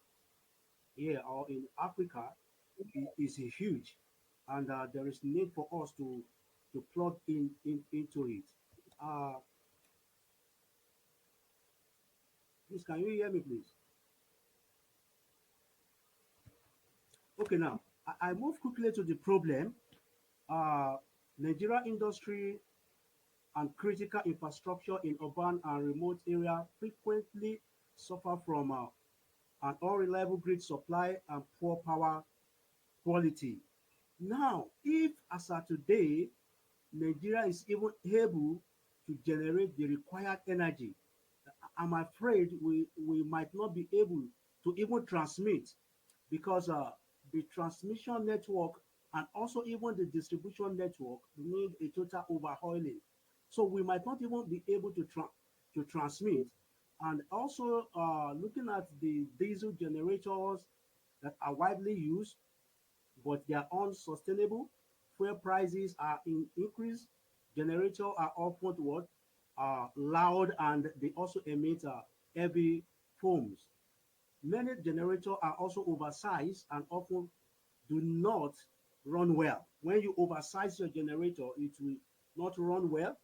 here or in Africa is huge, and there is need for us to plug into it. Please, can you hear me, please? Okay, now I move quickly to the problem. Nigeria industry and critical infrastructure in urban and remote areas frequently suffer from an unreliable grid supply and poor power quality. Now, if as of today, Nigeria is even able to generate the required energy, I'm afraid we might not be able to even transmit because the transmission network and also even the distribution network need a total overhauling. So we might not even be able to transmit. And also looking at the diesel generators that are widely used, but they are unsustainable. Fuel prices are increased. Generators are often what loud, and they also emit heavy foams. Many generators are also oversized and often do not run well. When you oversize your generator, it will not run well.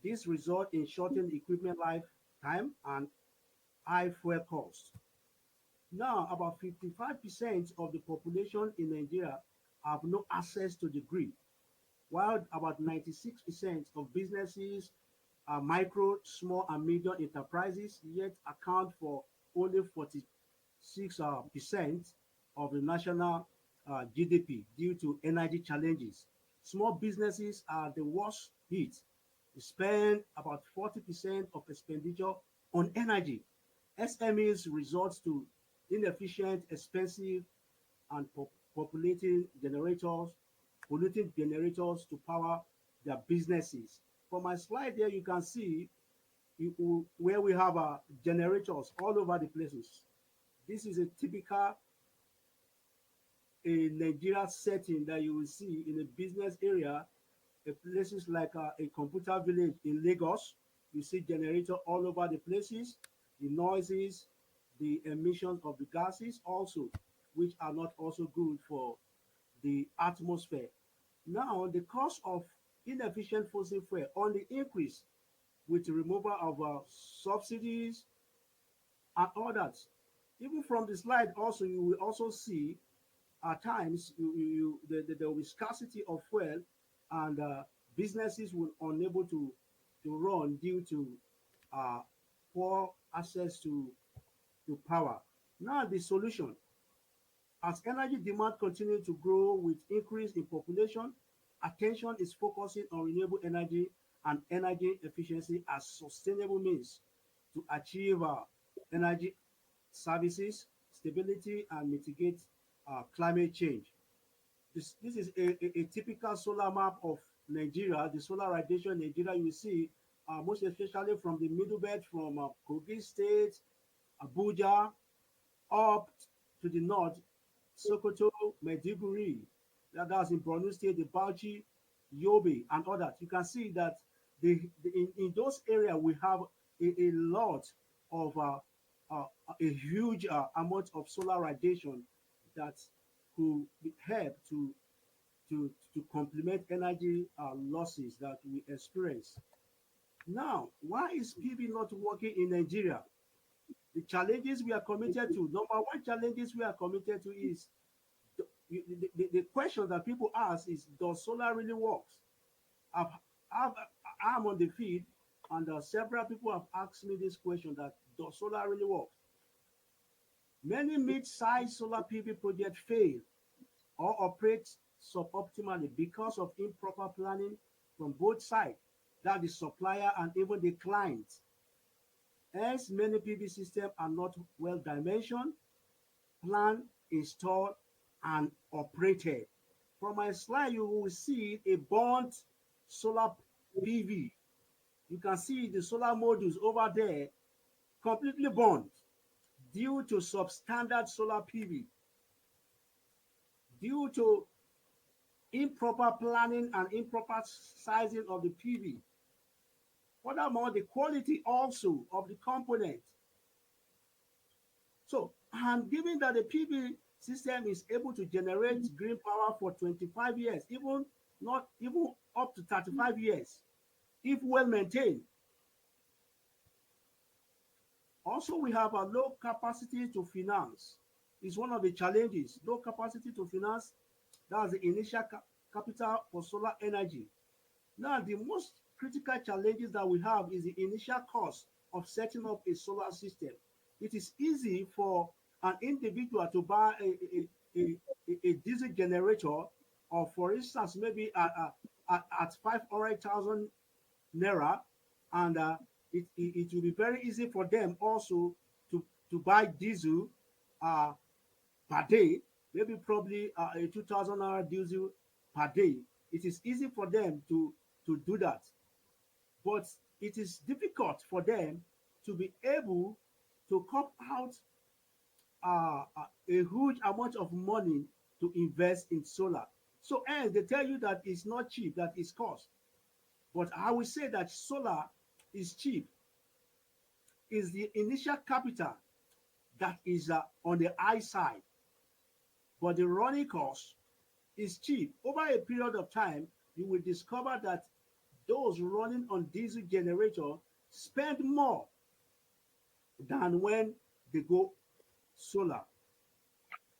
This results in shortened equipment lifetime and high fuel costs. Now, about 55% of the population in Nigeria have no access to the grid, while about 96% of businesses are micro, small, and medium enterprises, yet account for only 46% of the national GDP due to energy challenges. Small businesses are the worst hit. They spend about 40% of expenditure on energy. SMEs resort to inefficient, expensive, and polluting generators to power their businesses. For my slide there, you can see where we have generators all over the places. This is a typical Nigeria setting that you will see in a business area, places like a computer village in Lagos. You see generator all over the places, the noises, the emissions of the gases also, which are not also good for the atmosphere. Now, the cost of inefficient fossil fuel on the increase with the removal of subsidies and others. Even from the slide also, you will also see at times there will be scarcity of fuel, and businesses will unable to run due to poor access to power. Now the solution, as energy demand continues to grow with increase in population, attention is focusing on renewable energy and energy efficiency as sustainable means to achieve energy services, stability, and mitigate climate change. This is a typical solar map of Nigeria, the solar radiation in Nigeria. You see, most especially from the middle belt, from Kogi State, Abuja, up to the north, Sokoto, Maiduguri, that's in Borno State, the Bauchi, Yobe, and others. You can see that in those areas we have a lot of a huge amount of solar radiation that could help to complement energy losses that we experience. Now, why is PV not working in Nigeria? The challenges we are committed to, number one challenges we are committed to is the question that people ask is, does solar really work? I'm on the feed, and several people have asked me this question, that does solar really work? Many mid-sized solar PV projects fail or operate suboptimally because of improper planning from both sides, that the supplier and even the client. Hence, many PV systems are not well dimensioned, planned, installed, and operated. From my slide, you will see a burnt solar PV. You can see the solar modules over there completely burnt due to substandard solar PV, due to improper planning and improper sizing of the PV. Furthermore, the quality also of the component. So, and given that the PV system is able to generate green power for 25 years, even not even up to 35 years, if well maintained. Also, we have a low capacity to finance. It's one of the challenges. Low capacity to finance, that's the initial capital for solar energy. Now, the most critical challenges that we have is the initial cost of setting up a solar system. It is easy for an individual to buy a diesel generator, or for instance, maybe at 500,000 naira, and it will be very easy for them also to buy diesel per day, maybe probably a 2,000 naira diesel per day. It is easy for them to do that, but it is difficult for them to be able to come out a huge amount of money to invest in solar. So, and they tell you that it's not cheap, that it's cost. But I will say that solar is cheap. Is the initial capital that is on the high side, but the running cost is cheap. Over a period of time, you will discover that those running on diesel generator spend more than when they go solar.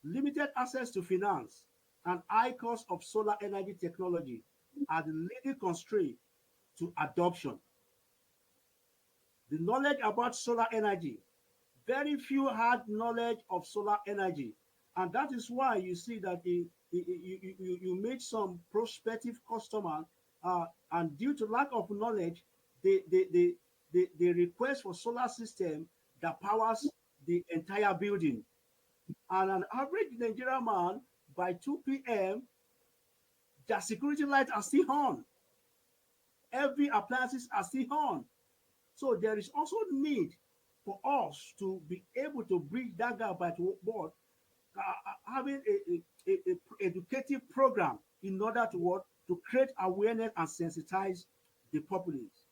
Limited access to finance and high cost of solar energy technology are the leading constraint to adoption. The knowledge about solar energy, very few had knowledge of solar energy, and that is why you see that you meet some prospective customer, and due to lack of knowledge, they request for solar system that powers the entire building. And an average Nigerian man, by 2 p.m., their security lights are still on. Every appliances are still on. So there is also need for us to be able to bridge that gap by what having a educative program in order to what to create awareness and sensitize the populace.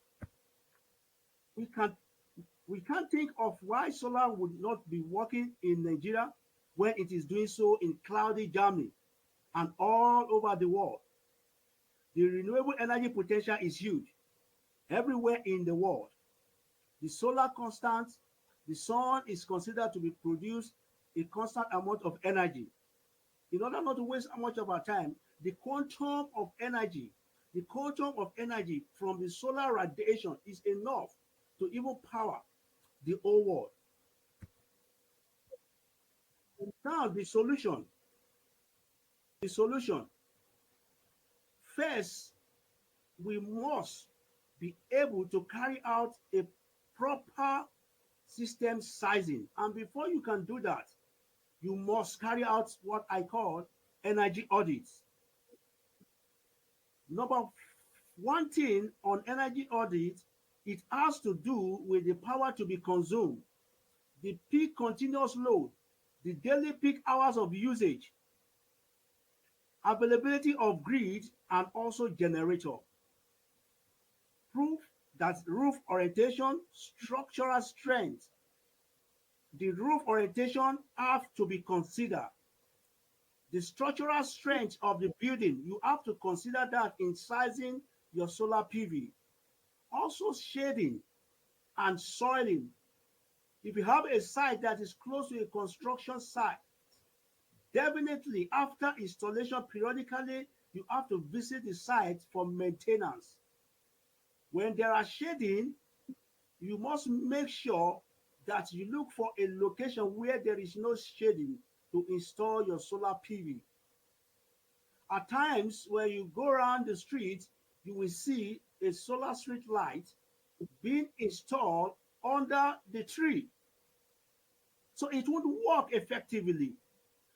We can't think of why solar would not be working in Nigeria when it is doing so in cloudy Germany and all over the world. The renewable energy potential is huge everywhere in the world. The solar constant, the sun is considered to be produce a constant amount of energy. In order not to waste much of our time, the quantum of energy from the solar radiation is enough to even power the whole world. Now the solution. First, we must be able to carry out a proper system sizing. And before you can do that, you must carry out what I call energy audits. Number one thing on energy audit, it has to do with the power to be consumed, the peak continuous load, the daily peak hours of usage, availability of grid, and also generator. Proof that roof orientation, structural strength. The roof orientation have to be considered. The structural strength of the building, you have to consider that in sizing your solar PV. Also shading and soiling. If you have a site that is close to a construction site, definitely after installation, periodically, you have to visit the site for maintenance. When there are shading, you must make sure that you look for a location where there is no shading to install your solar PV. At times, when you go around the street, you will see a solar street light being installed under the tree. So it won't work effectively.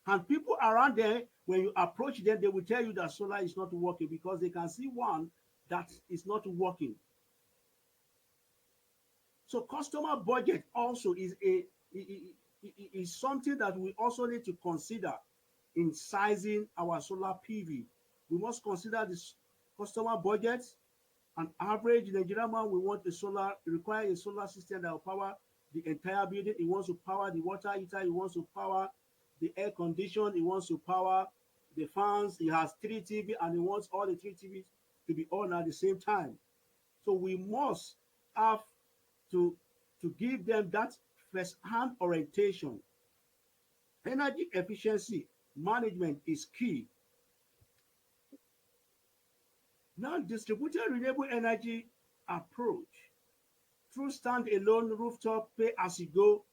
And people around there, when you approach them, they will tell you that solar is not working because they can see one that is not working. So customer budget also is something that we also need to consider in sizing our solar PV. We must consider this customer budget. An average Nigerian man will require a solar system that will power the entire building. He wants to power the water heater. He wants to power the air condition, he wants to power the fans, he has 3 TV and he wants all the 3 TVs to be on at the same time. So we must have to give them that first-hand orientation. Energy efficiency management is key. Now, distributed renewable energy approach through standalone rooftop pay-as-you-go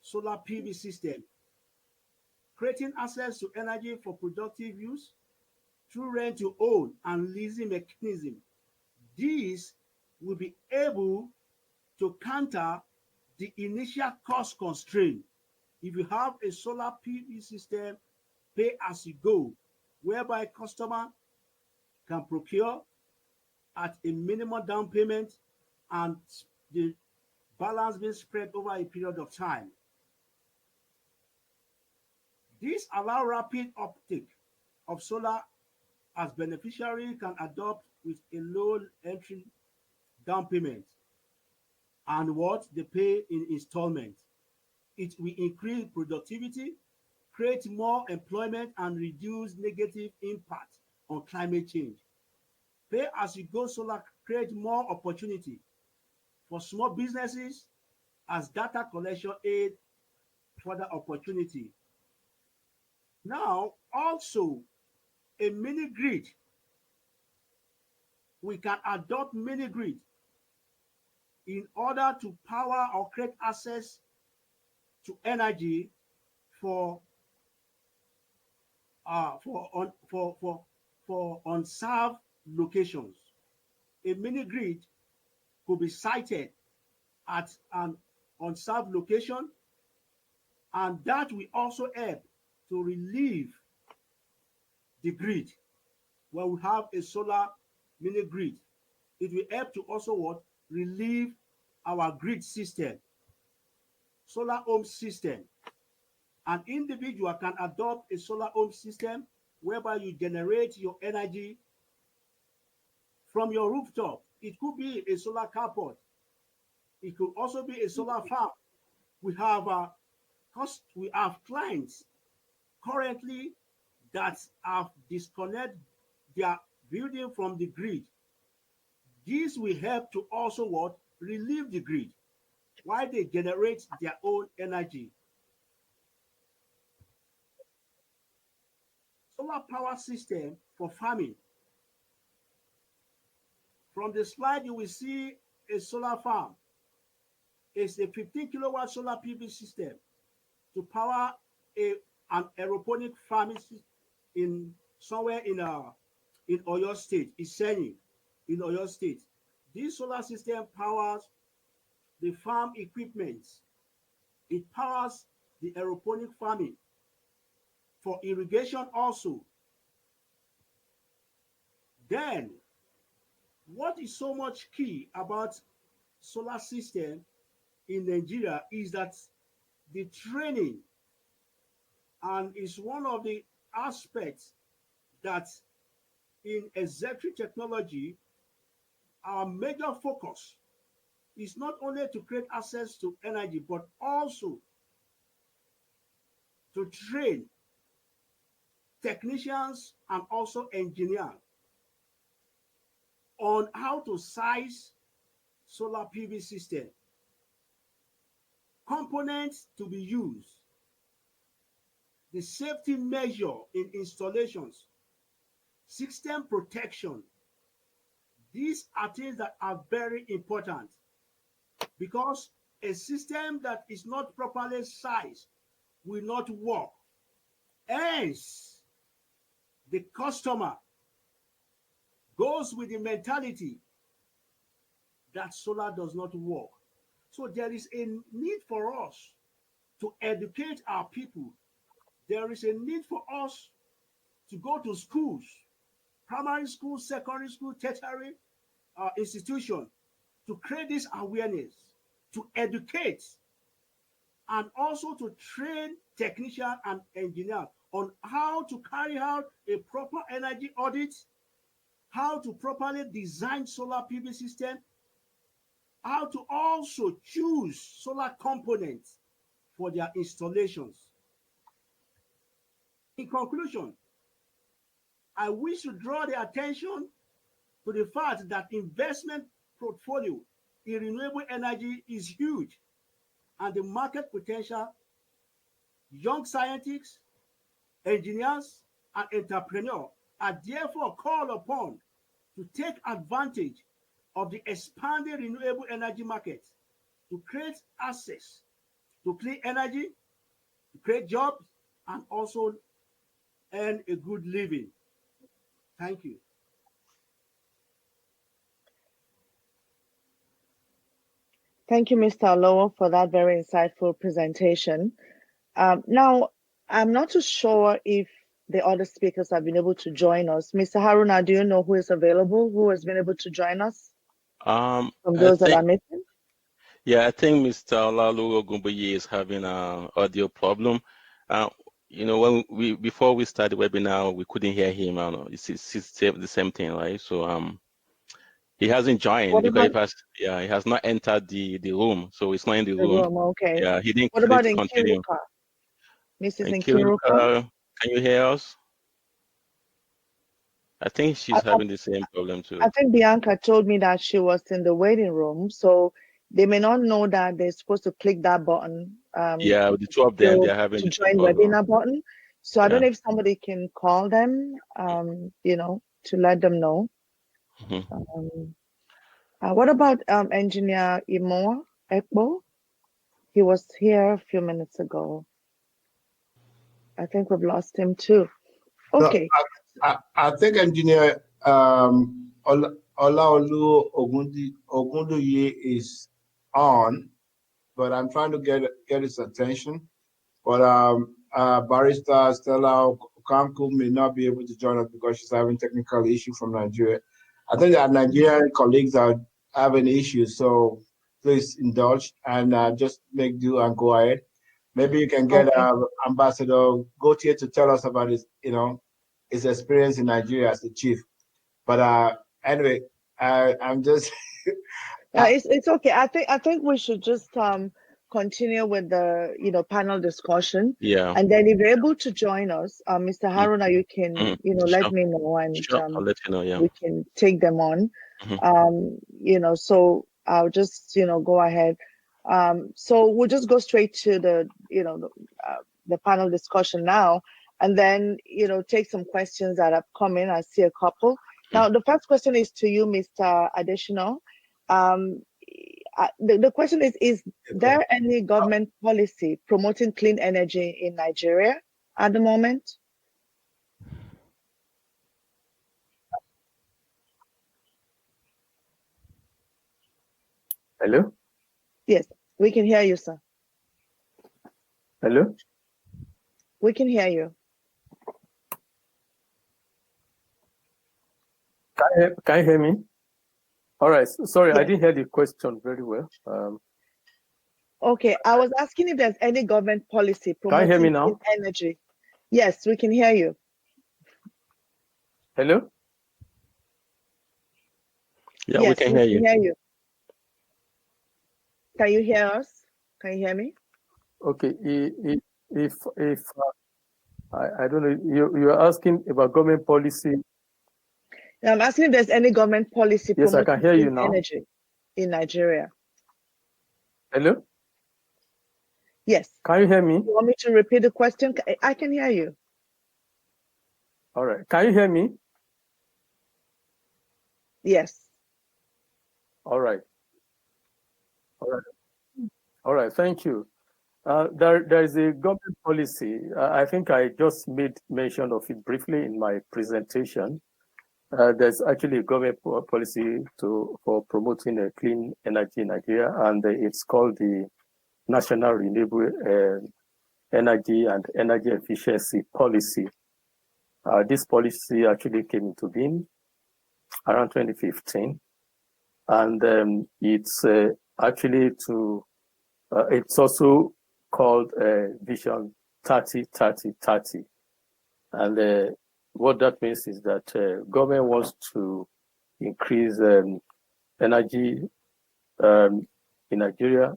solar PV system, creating access to energy for productive use through rent-to-own and leasing mechanism. These will be able to counter the initial cost constraint. If you have a solar PV system, pay as you go, whereby customer can procure at a minimum down payment and the balance being spread over a period of time. This allows rapid uptake of solar as beneficiary can adopt with a low entry down payment and what they pay in installment. It will increase productivity, create more employment, and reduce negative impact on climate change. Pay as you go solar create more opportunity for small businesses as data collection aid further opportunity. Now, also a mini grid. We can adopt mini grid in order to power or create access to energy for unserved locations. A mini grid could be sited at an unserved location, and that will also help to relieve the grid. When we have a solar mini grid, it will help to also what? Relieve our grid system. Solar home system. An individual can adopt a solar home system whereby you generate your energy from your rooftop. It could be a solar carport. It could also be a solar farm. We have clients currently that have disconnected their building from the grid. This will help to also what? Relieve the grid while they generate their own energy. Solar power system for farming. From the slide, you will see a solar farm. It's a 15 kilowatt solar PV system to power an aeroponic farming in somewhere in Oyo State, Isenyi, in Oyo State. This solar system powers the farm equipment. It powers the aeroponic farming for irrigation also. Then, what is so much key about solar system in Nigeria is that the training, and is one of the aspects that in executive technology, our major focus is not only to create access to energy, but also to train technicians and also engineers on how to size solar PV system, components to be used, the safety measure in installations, system protection. These are things that are very important because a system that is not properly sized will not work. Hence, the customer goes with the mentality that solar does not work. So there is a need for us to educate our people. There is a need for us to go to schools, primary school, secondary school, tertiary institution, to create this awareness, to educate, and also to train technicians and engineers on how to carry out a proper energy audit, how to properly design solar PV system, how to also choose solar components for their installations. In conclusion, I wish to draw the attention to the fact that investment portfolio in renewable energy is huge, and the market potential, young scientists, engineers, and entrepreneurs are therefore called upon to take advantage of the expanding renewable energy market to create access to clean energy, to create jobs, and also earn a good living. Thank you. Thank you, Mr. Alowo, for that very insightful presentation. Now, I'm not too sure if the other speakers have been able to join us. Mr. Haruna, do you know who is available, who has been able to join us from those that are missing? Yeah, I think Mr. Olalu Ogumbuyi is having an audio problem. You know, when before we started the webinar, we couldn't hear him. It's the same thing, right? So he hasn't joined What because about, he has not entered the room, so it's not in the the room. room? Okay. Yeah, he didn't What click about to continue. Nkiruka? Mrs. Nkiruka? Nkiruka, can you hear us? I think she's having the same problem too. I think Bianca told me that she was in the waiting room, so they may not know that they're supposed to click that button. Yeah, the two of them, they're having to the same join problem. webinar button. So I don't Yeah. know if somebody can call them, you know, to let them know. What about engineer Imo Ekbo? He was here a few minutes ago. I think we've lost him too. Okay. So I think engineer Olaolu Ogunduye is on, but I'm trying to get his attention. But Barrister Stella Okamku may not be able to join us because she's having technical issue from Nigeria. I think our Nigerian colleagues are having issues, so please indulge and just make do and go ahead. Maybe you can get Ambassador Gautier to tell us about his, his experience in Nigeria as the chief. But anyway, I'm just. It's okay. I think we should just continue with the panel discussion. Yeah. And then if you're able to join us, Mr. Haruna, you can let me know, and I'll let you know. Yeah. we can take them on. So I'll just go ahead. So we'll just go straight to the panel discussion now, and then take some questions that have come in. I see a couple. Now the first question is to you, Mr. Additional. The question is there any government policy promoting clean energy in Nigeria at the moment? Hello? Yes, we can hear you, sir. Hello? We can hear you. Can you hear me? All right. Sorry, yes. I didn't hear the question very well. Okay, I was asking if there's any government policy promoting can you hear me now? clean energy. Yes, we can hear you. Hello? Yeah, yes, we can hear you. Can you hear us? Can you hear me? Okay. If I don't know, you're asking about government policy. I'm asking if there's any government policy Yes, I promoting can hear you clean now. energy in Nigeria. Hello? Yes. Can you hear me? You want me to repeat the question? I can hear you. All right. Can you hear me? Yes. All right. All right. Thank you. There is a government policy. I think I just made mention of it briefly in my presentation. There's actually a government policy for promoting a clean energy in Nigeria, and it's called the National Renewable Energy and Energy Efficiency Policy. This policy actually came into being around 2015, and it's actually it's also called Vision 30-30-30, and what that means is that government wants to increase energy in Nigeria,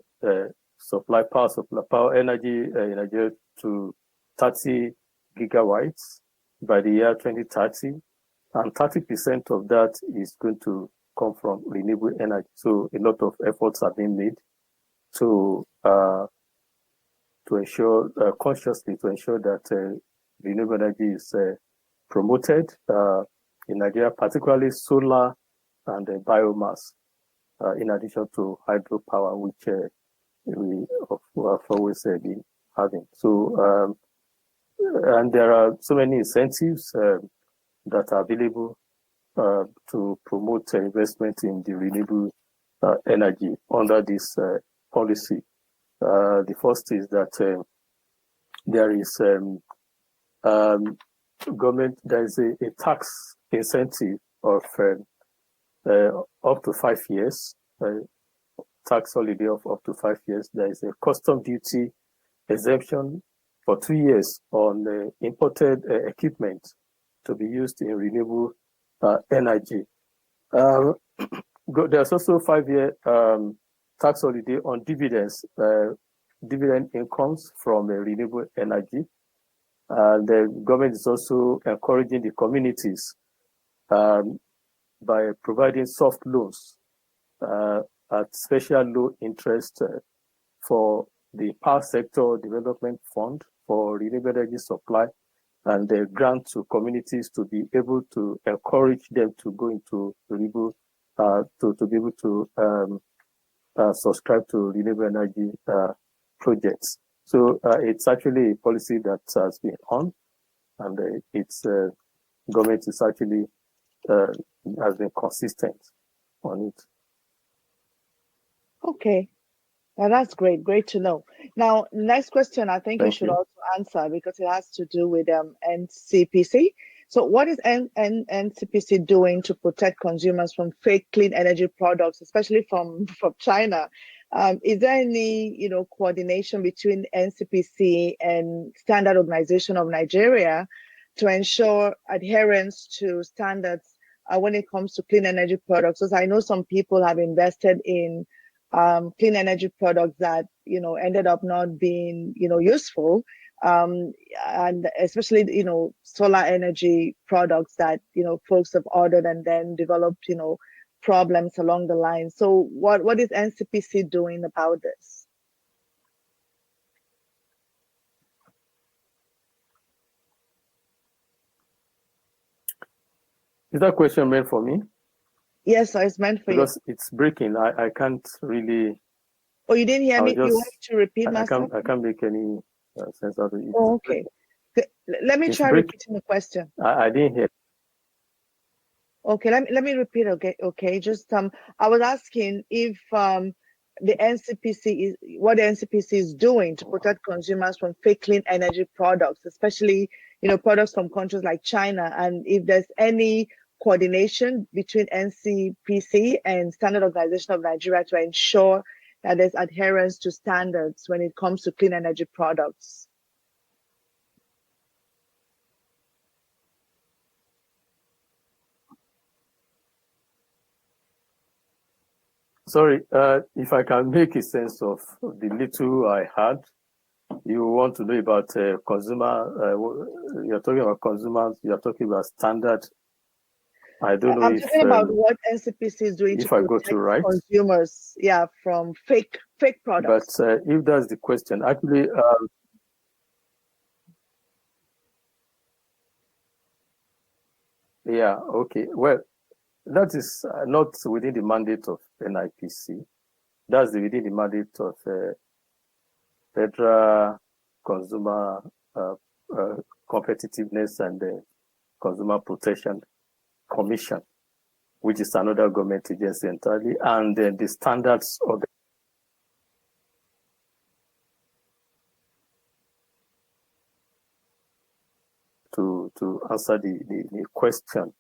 supply power energy in Nigeria to 30 gigawatts by the year 2030, and 30% of that is going to come from renewable energy. So a lot of efforts are being made to ensure consciously to ensure that renewable energy is promoted in Nigeria, particularly solar and biomass, in addition to hydropower, which we have always been having. So, and there are so many incentives that are available to promote investment in the renewable energy under this policy. The first is that there is government, there is a tax incentive of up to 5 years, tax holiday of up to 5 years. There is a custom duty exemption for 2 years on imported equipment to be used in renewable energy. There's also 5-year tax holiday on dividends, dividend incomes from renewable energy. The government is also encouraging the communities by providing soft loans at special low interest for the Power Sector Development Fund for renewable energy supply, and the grant to communities to be able to encourage them to go into renewable, to be able to subscribe to renewable energy projects. So it's actually a policy that has been on, and its government is actually has been consistent on it. Okay. Now that's great. Great to know. Now, next question I think you Thank should you. also answer because it has to do with NCPC. So what is NCPC doing to protect consumers from fake clean energy products, especially from China? Is there any coordination between NCPC and Standard Organization of Nigeria to ensure adherence to standards when it comes to clean energy products? Because I know some people have invested in clean energy products that ended up not being useful, and especially solar energy products that folks have ordered and then developed problems along the line. So what is NCPC doing about this? Is that question meant for me? Yes, so it's meant for because it's breaking. I can't really. Oh, you didn't hear me? You want me to repeat myself? I can't make any sense out of it. Oh, okay. Let me try repeating the question. I didn't hear. Okay, let me repeat. Okay. Just I was asking if the NCPC is what the NCPC is doing to protect consumers from fake clean energy products, especially products from countries like China, and if there's any coordination between NCPC and Standard Organization of Nigeria to ensure that there's adherence to standards when it comes to clean energy products. Sorry, if I can make a sense of the little I had, you want to know about consumer, you're talking about consumers, you're talking about standard. I don't know I'm talking about what NCPC is doing to protect consumers, from fake products. But if that's the question, actually, okay. Well, that is not within the mandate of NIPC. That's within the mandate of Federal Consumer Competitiveness and Consumer Protection Commission, which is another government agency entirely, and then the standards of to answer the question.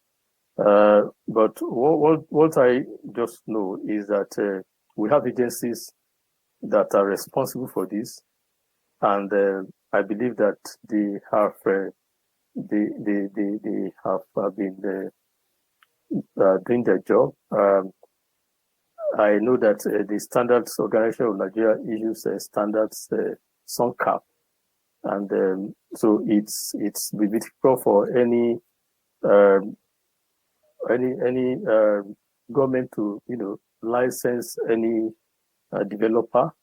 But what I just know is that we have agencies that are responsible for this, and I believe that they have they have been doing their job. I know that the Standards Organization of Nigeria issues standards SUNCAP, and so it's difficult for any government to license any developer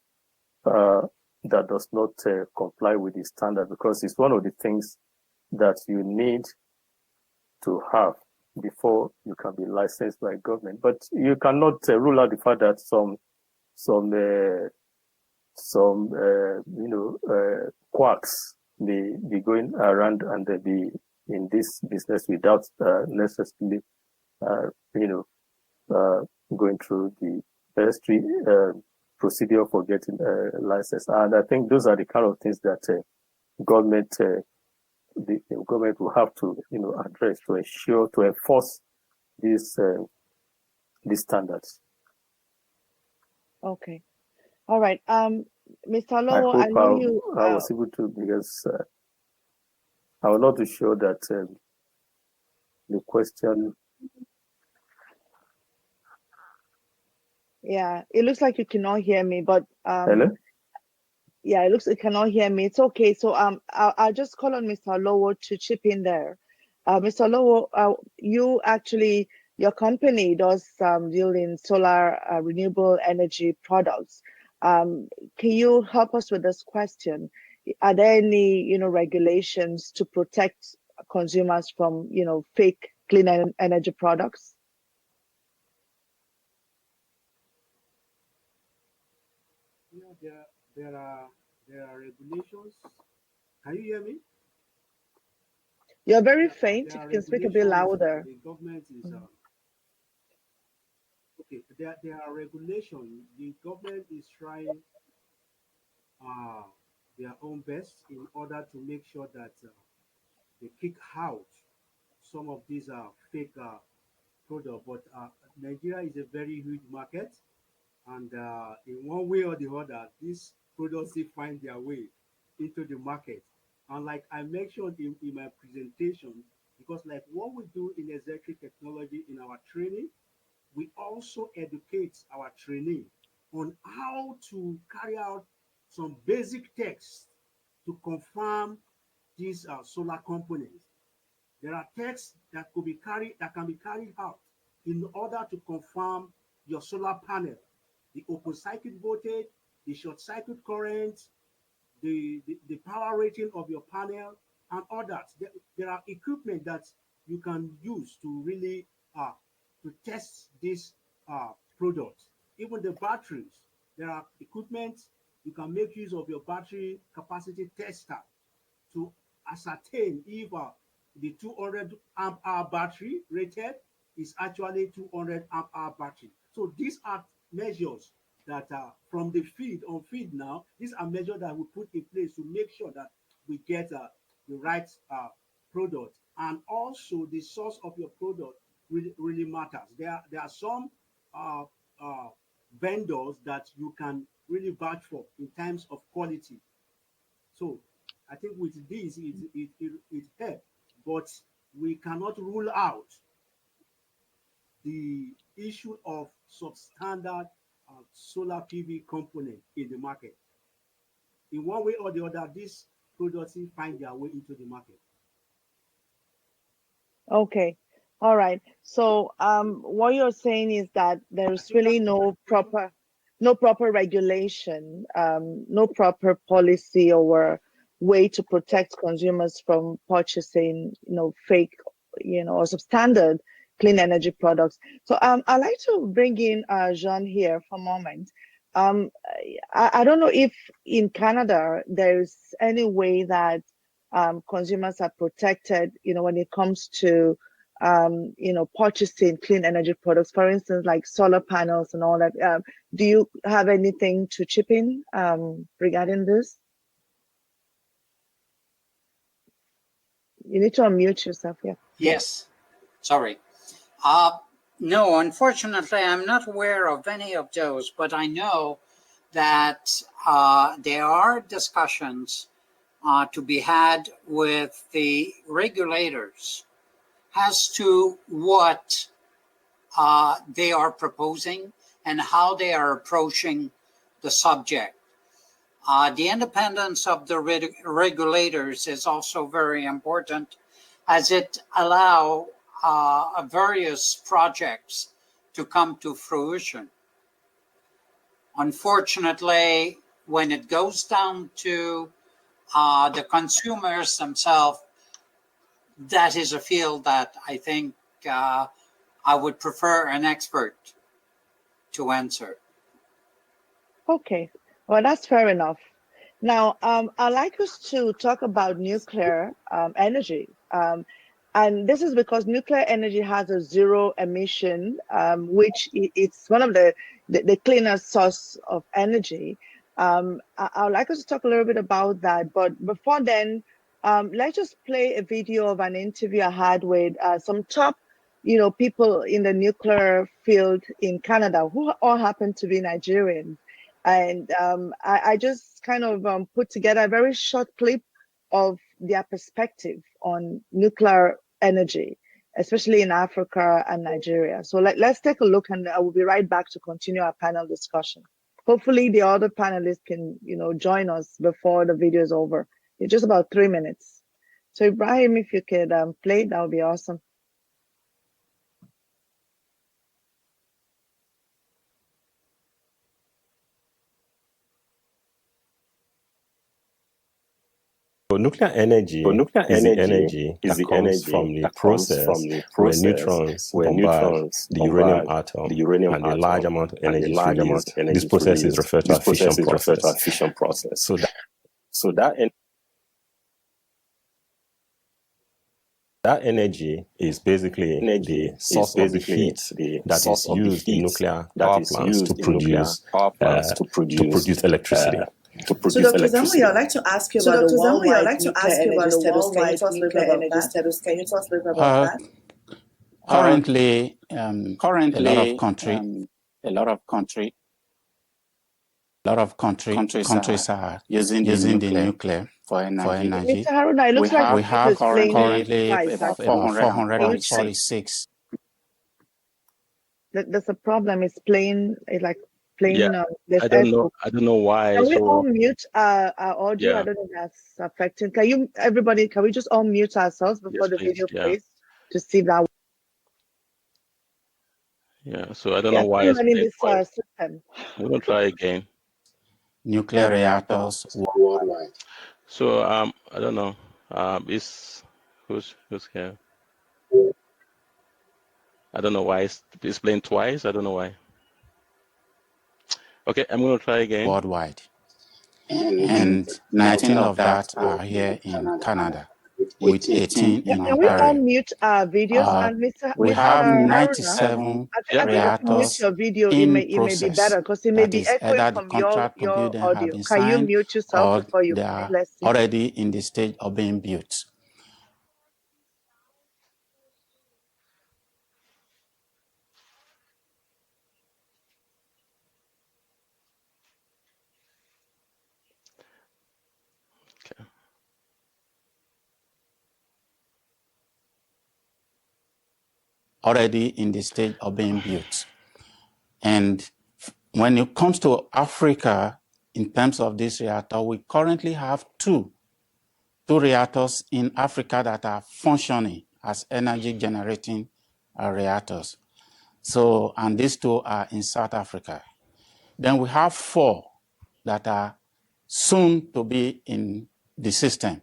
that does not comply with the standard, because it's one of the things that you need to have before you can be licensed by government. But you cannot rule out the fact that some quacks may be going around and they be in this business without necessarily going through the industry procedure for getting a license. And I think those are the kind of things that government will have to address to ensure, to enforce these standards. Okay. All right. Mr. I Lowo, I hope know you. I was able to, because I would love to show that the question. Yeah, it looks like you cannot hear me, but Hello? yeah, it looks like you cannot hear me. It's okay. So I'll just call on Mr. Lowo to chip in there. Mr. Lowo, you actually, your company does deal in solar renewable energy products. Can you help us with this question? Are there any regulations to protect consumers from fake clean energy products? Yeah, there are regulations. Can you hear me? You're very faint. There If are you can speak a bit regulations. louder. The government is okay. There are regulations. The government is trying their own best in order to make sure that they kick out some of these fake products. But Nigeria is a very huge market, and in one way or the other, these products still find their way into the market. And like I mentioned in my presentation, because like what we do in executive technology in our training, we also educate our trainee on how to carry out some basic tests to confirm these solar components. There are tests that can be carried out in order to confirm your solar panel, the open circuit voltage, the short circuit current, the power rating of your panel, and others. There are equipment that you can use to really to test this product. Even the batteries, there are equipment you can make use of your battery capacity tester to ascertain if the 200 amp hour battery rated is actually 200 amp hour battery. So these are measures that are from the feed now. These are measures that we put in place to make sure that we get the right product, and also the source of your product really matters. There are some vendors that you can really vouch for in terms of quality. So I think with this, it helps, but we cannot rule out the issue of substandard solar PV component in the market. In one way or the other, these products find their way into the market. Okay. All right. So what you're saying is that there's really no proper regulation, no proper policy or way to protect consumers from purchasing, fake, or substandard clean energy products. So I'd like to bring in Jean here for a moment. I don't know if in Canada there's any way that consumers are protected, when it comes to, purchasing clean energy products, for instance, like solar panels and all that. Do you have anything to chip in regarding this? You need to unmute yourself, yeah. Yes, sorry. No, unfortunately, I'm not aware of any of those, but I know that there are discussions to be had with the regulators as to what they are proposing and how they are approaching the subject. The independence of the regulators is also very important, as it allows various projects to come to fruition. Unfortunately, when it goes down to the consumers themselves, that is a field that I think I would prefer an expert to answer. Okay, well, that's fair enough. Now, I'd like us to talk about nuclear energy. And this is because nuclear energy has a zero emission, which it's one of the cleanest source of energy. I'd like us to talk a little bit about that. But before then, let's just play a video of an interview I had with some top, people in the nuclear field in Canada who all happen to be Nigerians. And I just kind of put together a very short clip of their perspective on nuclear energy, especially in Africa and Nigeria. So let's take a look, and I will be right back to continue our panel discussion. Hopefully the other panelists can, join us before the video is over. It's just about 3 minutes. So Ibrahim, if you could play, that would be awesome. So nuclear energy is the energy that comes from the process where neutrons bombard the uranium atom and a large amount of energy is released. This process is referred to as fission process. So that energy is basically the source of the heat that is used in nuclear power plants to produce electricity. So, Dr. Zamwe, I'd like to ask you about the worldwide nuclear energy status. Can you tell us a little bit about that? Currently, a lot of countries are using the nuclear for energy. Mr. Haruna, it looks like we have currently about 446. There's a problem. It's playing. It's like playing. Yeah, I don't know why. Can we all mute our audio? Yeah. I don't know if that's affecting. Everybody, can we just all mute ourselves before the video plays to see that? Yeah, so I don't know why it's running playing this twice. system. We're gonna try again. Nuclear reactors worldwide. So I don't know. Who's here? I don't know why it's playing twice. I don't know why. Okay, I'm gonna try again. Worldwide, and 19 of that are here in Canada, with 18 in Can we all Ontario. mute our videos? And Mr. We have Haruna, 97 I think reactors your video, it in may be process. better because it may That be is echoing either the from contract to your build them have audio. been Can you signed, mute yourself or before you they play? are Let's see. already in the stage of being built. Okay. Already in the stage of being built. And when it comes to Africa, in terms of this reactor, we currently have two reactors in Africa that are functioning as energy generating reactors. So, and these two are in South Africa. Then we have 4 that are soon to be in the system.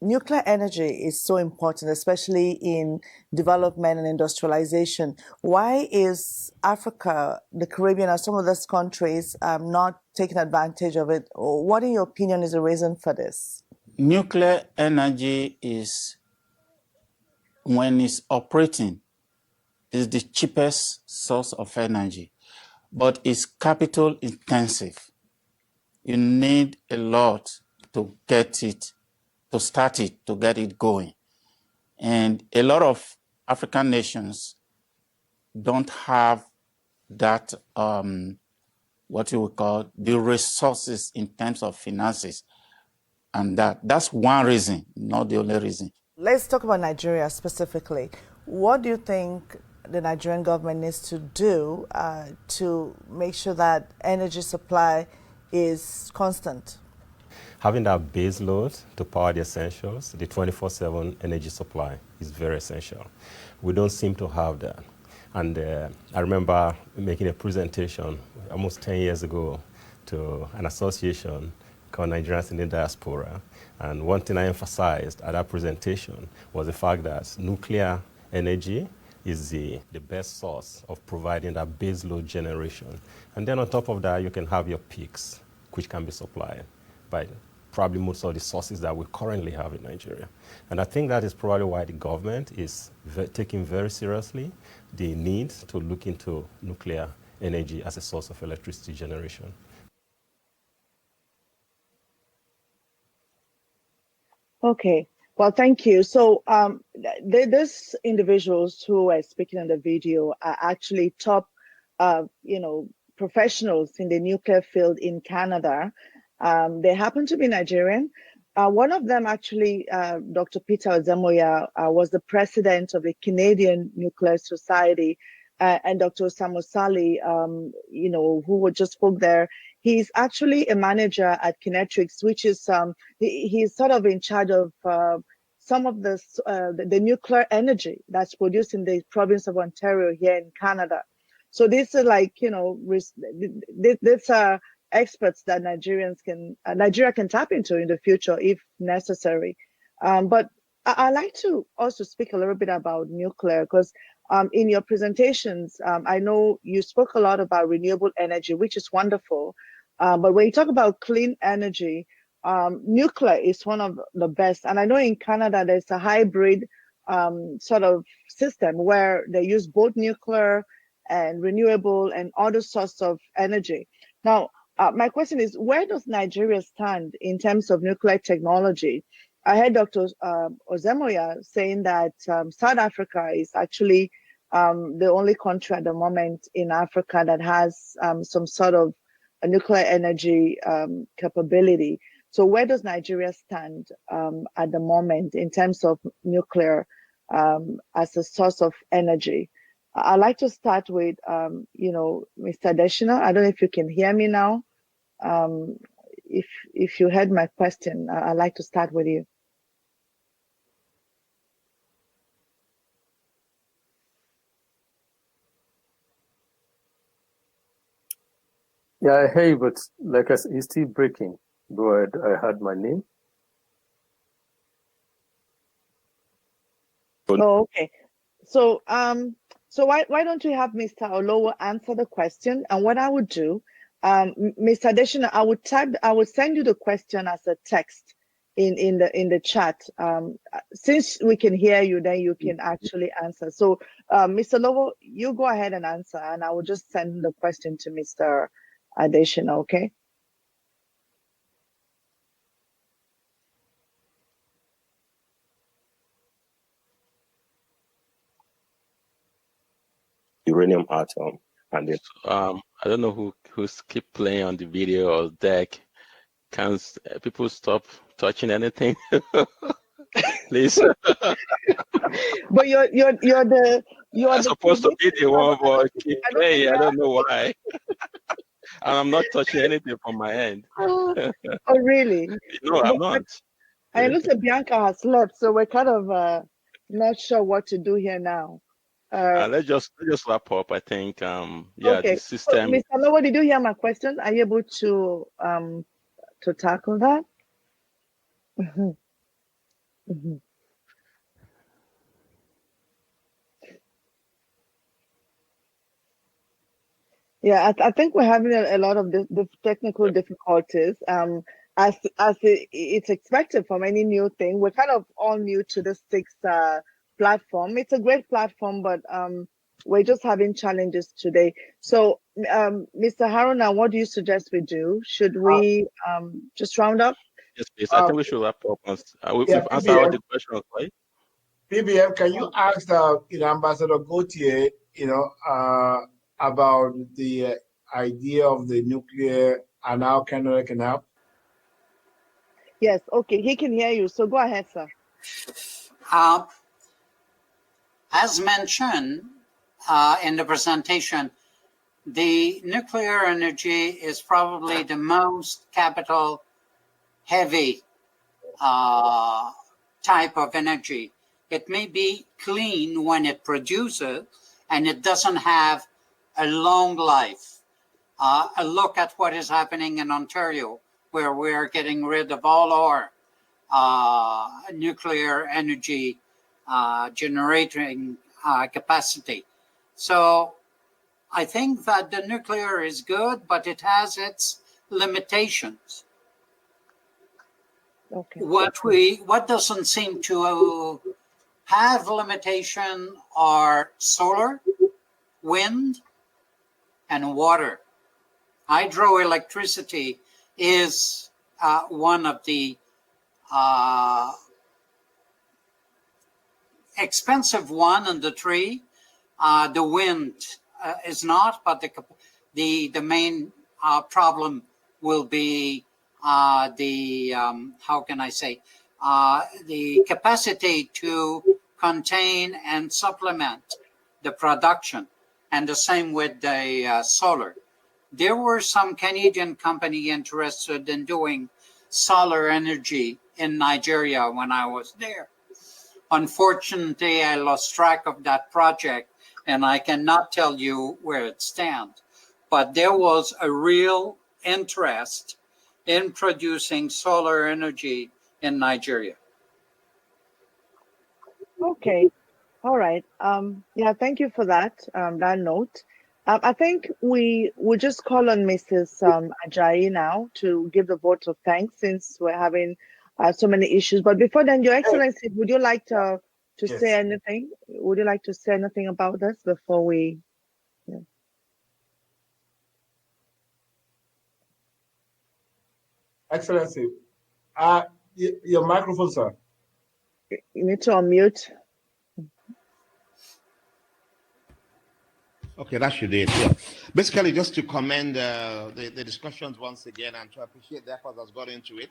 Nuclear energy is so important, especially in development and industrialization. Why is Africa, the Caribbean, and some of those countries not taking advantage of it? Or what, in your opinion, is the reason for this? Nuclear energy is, when it's operating, is the cheapest source of energy, but it's capital intensive. You need a lot to get it, to start it, to get it going. And a lot of African nations don't have that, what you would call the resources in terms of finances. And that's one reason, not the only reason. Let's talk about Nigeria specifically. What do you think the Nigerian government needs to do to make sure that energy supply is constant? Having that base load to power the essentials, the 24/7 energy supply is very essential. We don't seem to have that. And I remember making a presentation almost 10 years ago to an association called Nigerians in the Diaspora. And one thing I emphasized at that presentation was the fact that nuclear energy is the best source of providing that base load generation. And then on top of that, you can have your peaks, which can be supplied by probably most of the sources that we currently have in Nigeria. And I think that is probably why the government is taking very seriously the need to look into nuclear energy as a source of electricity generation. Okay, well, thank you. So these individuals who are speaking in the video are actually top, professionals in the nuclear field in Canada. They happen to be Nigerian. One of them actually, Dr. Peter Ozemoya, was the president of the Canadian Nuclear Society, and Dr. Samosali, who just spoke there. He's actually a manager at Kinetrix, which is he's sort of in charge of some of the nuclear energy that's produced in the province of Ontario here in Canada. So these are like, these are experts that Nigeria can tap into in the future if necessary. But I like to also speak a little bit about nuclear, because in your presentations, I know you spoke a lot about renewable energy, which is wonderful. But when you talk about clean energy, nuclear is one of the best. And I know in Canada, there's a hybrid sort of system where they use both nuclear and renewable and other sorts of energy. Now, my question is, where does Nigeria stand in terms of nuclear technology? I heard Dr. Ozemoya saying that South Africa is actually the only country at the moment in Africa that has some sort of a nuclear energy capability. So where does Nigeria stand at the moment in terms of nuclear as a source of energy? I'd like to start with, Mr. Adeshina. I don't know if you can hear me now. If you heard my question, I'd like to start with you. Yeah, hey, but like I said, it's still breaking. Go ahead, I heard my name. Oh, okay. So why don't you have Mr. Olowo answer the question? And what I would do, Mr. Adeshina, I would send you the question as a text in the chat. Since we can hear you, then you can actually answer. So Mr. Olowo, you go ahead and answer, and I will just send the question to Mr. Adeshina, okay? Uranium atom and the I don't know who's keep playing on the video or deck. Can people stop touching anything, please? But you're supposed to be the one, but keep playing. I don't know why. And I'm not touching anything from my end. Oh, really? No, I'm not. I look like Bianca has left, so we're kind of not sure what to do here now. Let's just wrap up. I think okay. the system. So, Mr. Olowo, did you hear my question? Are you able to tackle that? Mm-hmm. Mm-hmm. Yeah, I think we're having a lot of the technical difficulties. As it's expected from any new thing, we're kind of all new to the SIX platform. It's a great platform, but we're just having challenges today. So, Mr. Haruna, what do you suggest we do? Should we just round up? Yes, please. I think we should wrap up. We've answered all the questions, right? PBM, can you ask Ambassador Gauthier, about the idea of the nuclear and how Canada can help? Yes, okay, he can hear you. So go ahead, sir. As mentioned in the presentation, the nuclear energy is probably the most capital heavy type of energy. It may be clean when it produces, and it doesn't have a long life. A look at what is happening in Ontario, where we are getting rid of all our nuclear energy generating capacity. So I think that the nuclear is good, but it has its limitations. Okay. What doesn't seem to have limitation are solar, wind, and water. Hydroelectricity is one of the expensive one in the tree. The wind is not, but the main problem will be how can I say, the capacity to contain and supplement the production, and the same with the solar. There were some Canadian company interested in doing solar energy in Nigeria when I was there. Unfortunately, I lost track of that project, and I cannot tell you where it stands. But there was a real interest in producing solar energy in Nigeria. Okay. All right. Yeah, thank you for that, that note. I think we just call on Mrs. Ajayi now to give the vote of thanks, since we're having so many issues. But before then, Your Excellency, would you like to Yes. say anything? Would you like to say anything about this before we? Yeah. Excellency, your microphone, sir. You need to unmute. Okay, that should do it. Yeah. Basically, just to commend the discussions once again and to appreciate the effort that's got into it.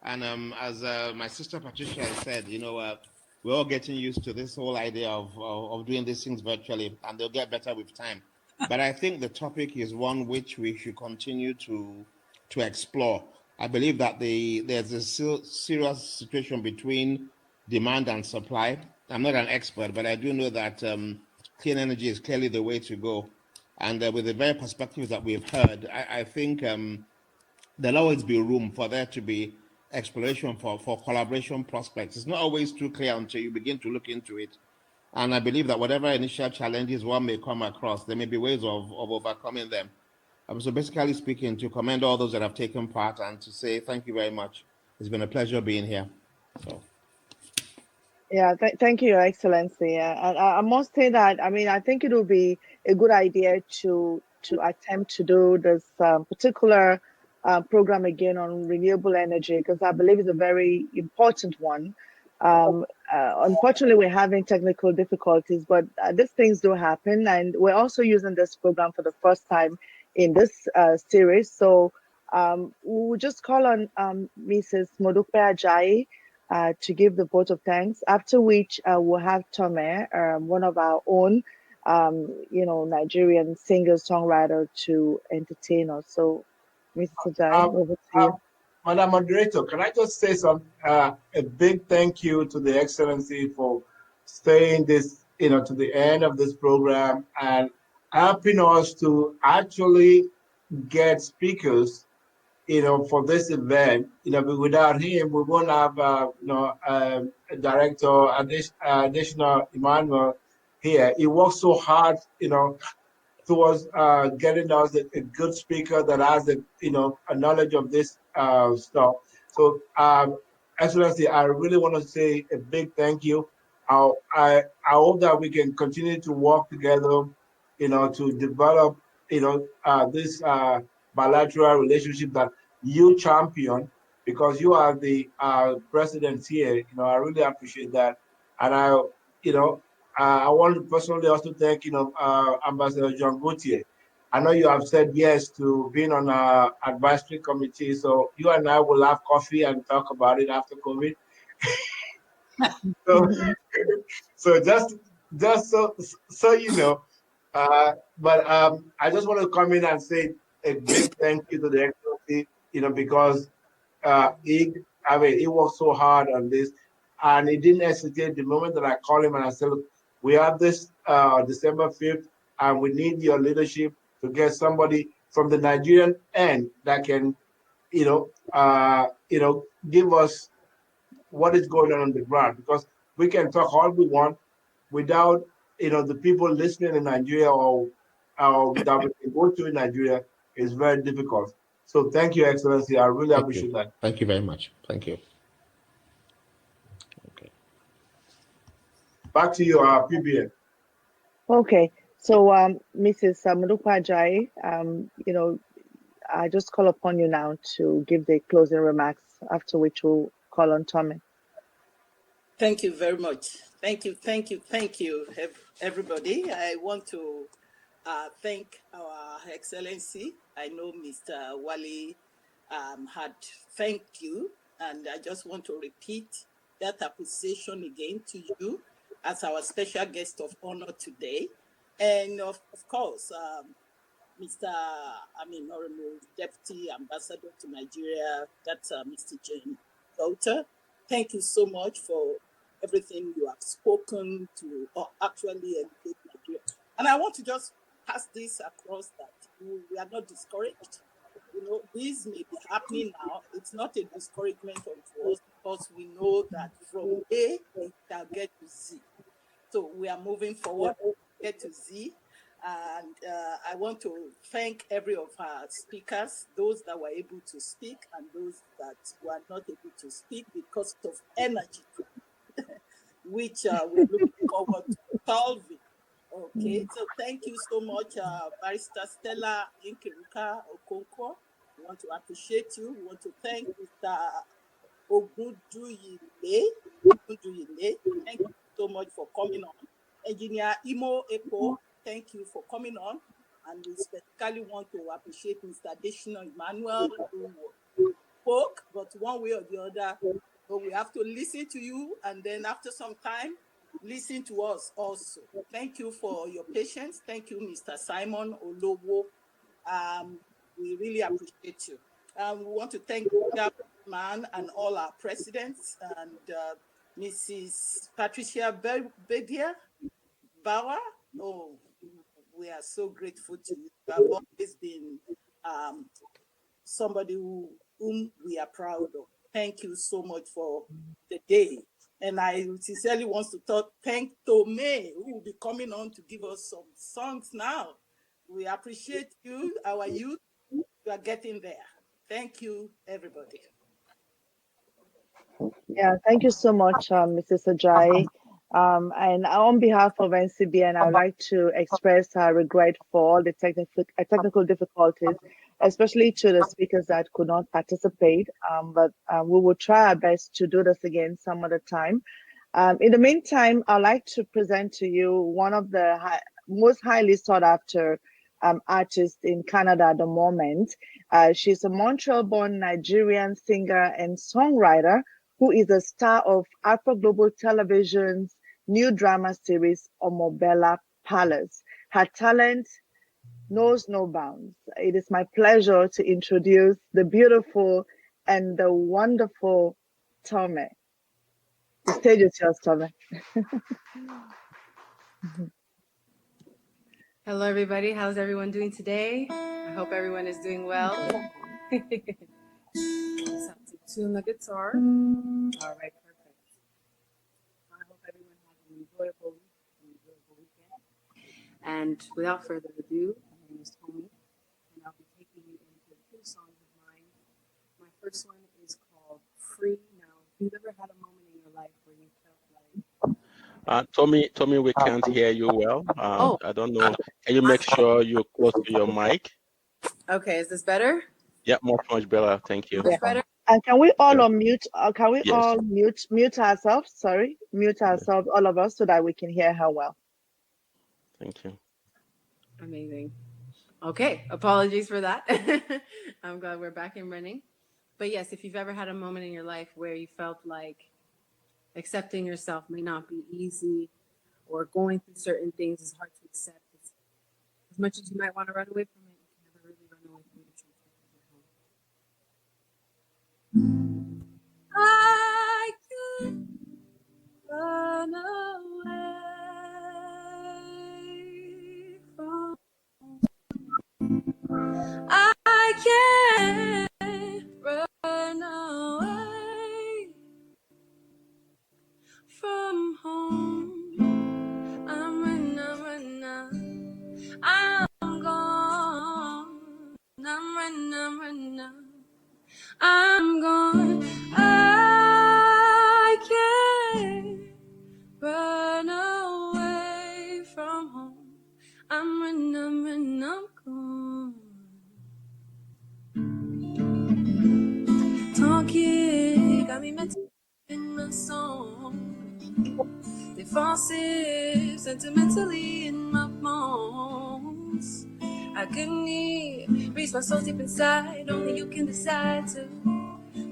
And as my sister Patricia said, we're all getting used to this whole idea of doing these things virtually, and they'll get better with time. But I think the topic is one which we should continue to explore. I believe that there's a serious situation between demand and supply. I'm not an expert, but I do know that clean energy is clearly the way to go. And with the very perspectives that we've heard, I think there'll always be room for there to be exploration for collaboration prospects. It's not always too clear until you begin to look into it. And I believe that whatever initial challenges one may come across, there may be ways of overcoming them. So basically speaking, to commend all those that have taken part and to say thank you very much. It's been a pleasure being here. So. Yeah, thank you, Your Excellency. And I must say that, I think it would be a good idea to attempt to do this particular program again on renewable energy, because I believe it's a very important one. Unfortunately, we're having technical difficulties, but these things do happen. And we're also using this program for the first time in this series. So we'll just call on Mrs. Modupe Ajayi to give the vote of thanks, after which we'll have Tome, one of our own, Nigerian singer-songwriter, to entertain us. So, Mrs. Ajayi, over to you. Madam Moderator, can I just say a big thank you to the Excellency for staying this, to the end of this program and helping us to actually get speakers, for this event. But without him, we won't have, Director Additional Emmanuel here. He worked so hard, towards getting us a good speaker that has a knowledge of this stuff. So, Excellency, I really want to say a big thank you. I hope that we can continue to work together, to develop, this bilateral relationship that you champion, because you are the president here. I really appreciate that, and I want to personally also thank, Ambassador John Gauthier. I know you have said yes to being on our advisory committee, so you and I will have coffee and talk about it after COVID. So just so you know, But I just want to come in and say a big thank you to the Excellency, because he worked so hard on this, and he didn't hesitate the moment that I called him and I said, look, we have this December 5th, and we need your leadership to get somebody from the Nigerian end that can, give us what is going on the ground, because we can talk all we want without, the people listening in Nigeria or that we can go to in Nigeria is very difficult. So thank you, Excellency. I really appreciate that. Thank you very much. Thank you. Okay. Back to you, PBN. Okay, so Mrs. Mudukwa Ajayi, I just call upon you now to give the closing remarks, after which we'll call on Tommy. Thank you very much. Thank you, everybody. I want to thank our Excellency. I know Mr. Wale had thanked you, and I just want to repeat that appreciation again to you as our special guest of honor today. And of course, Honorable Deputy Ambassador to Nigeria, that's Mr. Jane Daughter. Thank you so much for everything you have spoken to, or actually educate Nigeria. And I want to just pass this across that we are not discouraged. This may be happening now. It's not a discouragement for us, because we know that from A, we can get to Z. So we are moving forward, get to Z. And I want to thank every of our speakers, those that were able to speak and those that were not able to speak because of energy, which we're looking forward to solving. Okay, so thank you so much, Barrister Stella Nkiruka Okonkwo. We want to appreciate you. We want to thank Mr. Ogunduyile. Thank you so much for coming on. Engineer Imo Epo, thank you for coming on. And we specifically want to appreciate Mr. Additional Emmanuel, who spoke, but one way or the other, so we have to listen to you, and then after some time, listen to us also. Thank you for your patience. Thank you, Mr. Simon Olowo. We really appreciate you. We want to thank the man and all our presidents, and Mrs. Patricia Bedia Bauer. Oh, we are so grateful to you. You have always been somebody whom we are proud of. Thank you so much for the day. And I sincerely want to thank Tome, who will be coming on to give us some songs now. We appreciate you, our youth. You are getting there. Thank you, everybody. Yeah, thank you so much, Mrs. Ajayi. And on behalf of NCBN, I would like to express our regret for all the technical difficulties, especially to the speakers that could not participate. But we will try our best to do this again some other time. In the meantime, I'd like to present to you one of the most highly sought after artists in Canada at the moment. She's a Montreal-born Nigerian singer and songwriter who is a star of Afro Global Television's new drama series, Omobella Palace. Her talent knows no bounds. It is my pleasure to introduce the beautiful and the wonderful Tome. The stage is yours, Tome. Hello, everybody. How's everyone doing today? I hope everyone is doing well. Just have to tune the guitar. All right, perfect. I hope everyone has an enjoyable weekend. And without further ado, my name is Tony, and I'll be taking you into 2 songs of mine. My first one is called Free. Now, if you've ever had a moment in your life where you felt like... Tommy, we can't hear you well. I don't know. Can you make sure you're close to your mic? Okay, is this better? Yeah, much better. Thank you. Much better? And can we all unmute? Can we Yes. all mute ourselves? Sorry, mute ourselves, all of us, so that we can hear her well. Thank you. Amazing. Okay, apologies for that. I'm glad we're back and running. But yes, if you've ever had a moment in your life where you felt like accepting yourself may not be easy, or going through certain things is hard to accept, as much as you might want to run away from it, you can never really run away from your truth because you're home. I can't run away from. I can't run away from home. I'm running, I'm gone. I'm running, I'm gone. I can't run away from home. I'm running, I'm gone. Talking got me mental in my song. Defensive, sentimentally in my bones. I couldn't reach my soul deep inside. Only you can decide to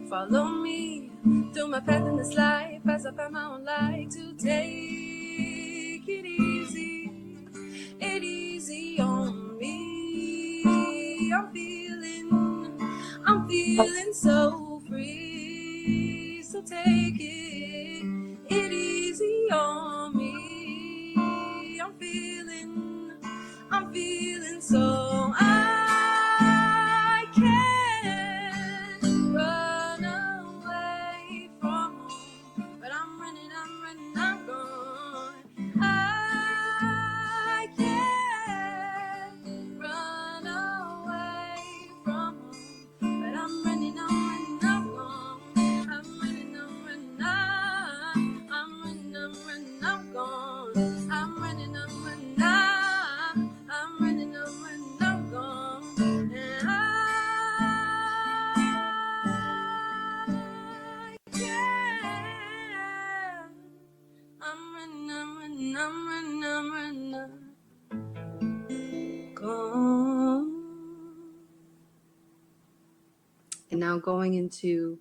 follow me through my path in this life as I find my own light to take it easy on me. I'm feeling so free. So take it easy on me. I'm feeling so I can't run away from home, but I'm running, I'm gone. I can't run away from home, but I'm running, I'm gone. I'm running, I'm gone. I'm running, I'm gone. And I can't. I'm running, gone. And now going into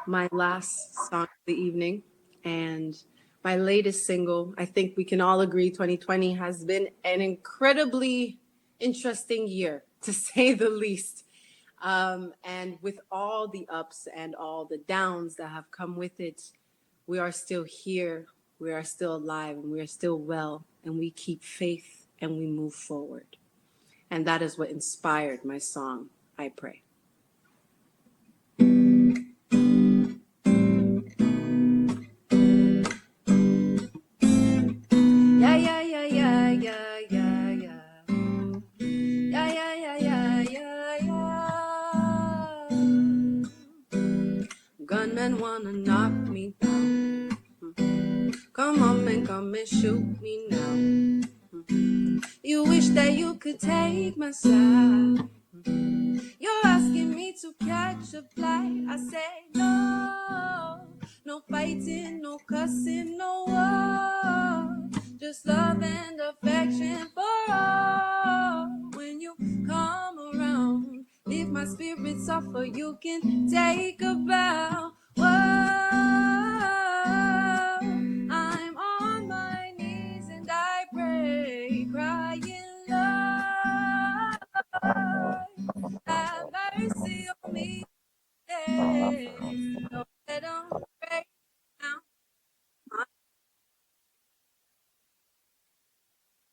my last song of the evening and my latest single. I think we can all agree 2020 has been an incredibly interesting year, to say the least. And with all the ups and all the downs that have come with it, we are still here, we are still alive, and we are still well, and we keep faith and we move forward. And that is what inspired my song, I Pray. Yeah, yeah, yeah, yeah, yeah, yeah, yeah. Yeah, yeah, yeah, yeah, yeah, yeah. Gunmen wanna knock me down. Come on and come and shoot me now. You wish that you could take my side. You're asking me to catch a flight. I say no. No fighting, no cussing, no war. Just love and affection for all. When you come around, leave my spirits off so you can take a bow. Whoa, I'm on my knees and I pray, crying, Lord, have mercy on me. Don't let them break down.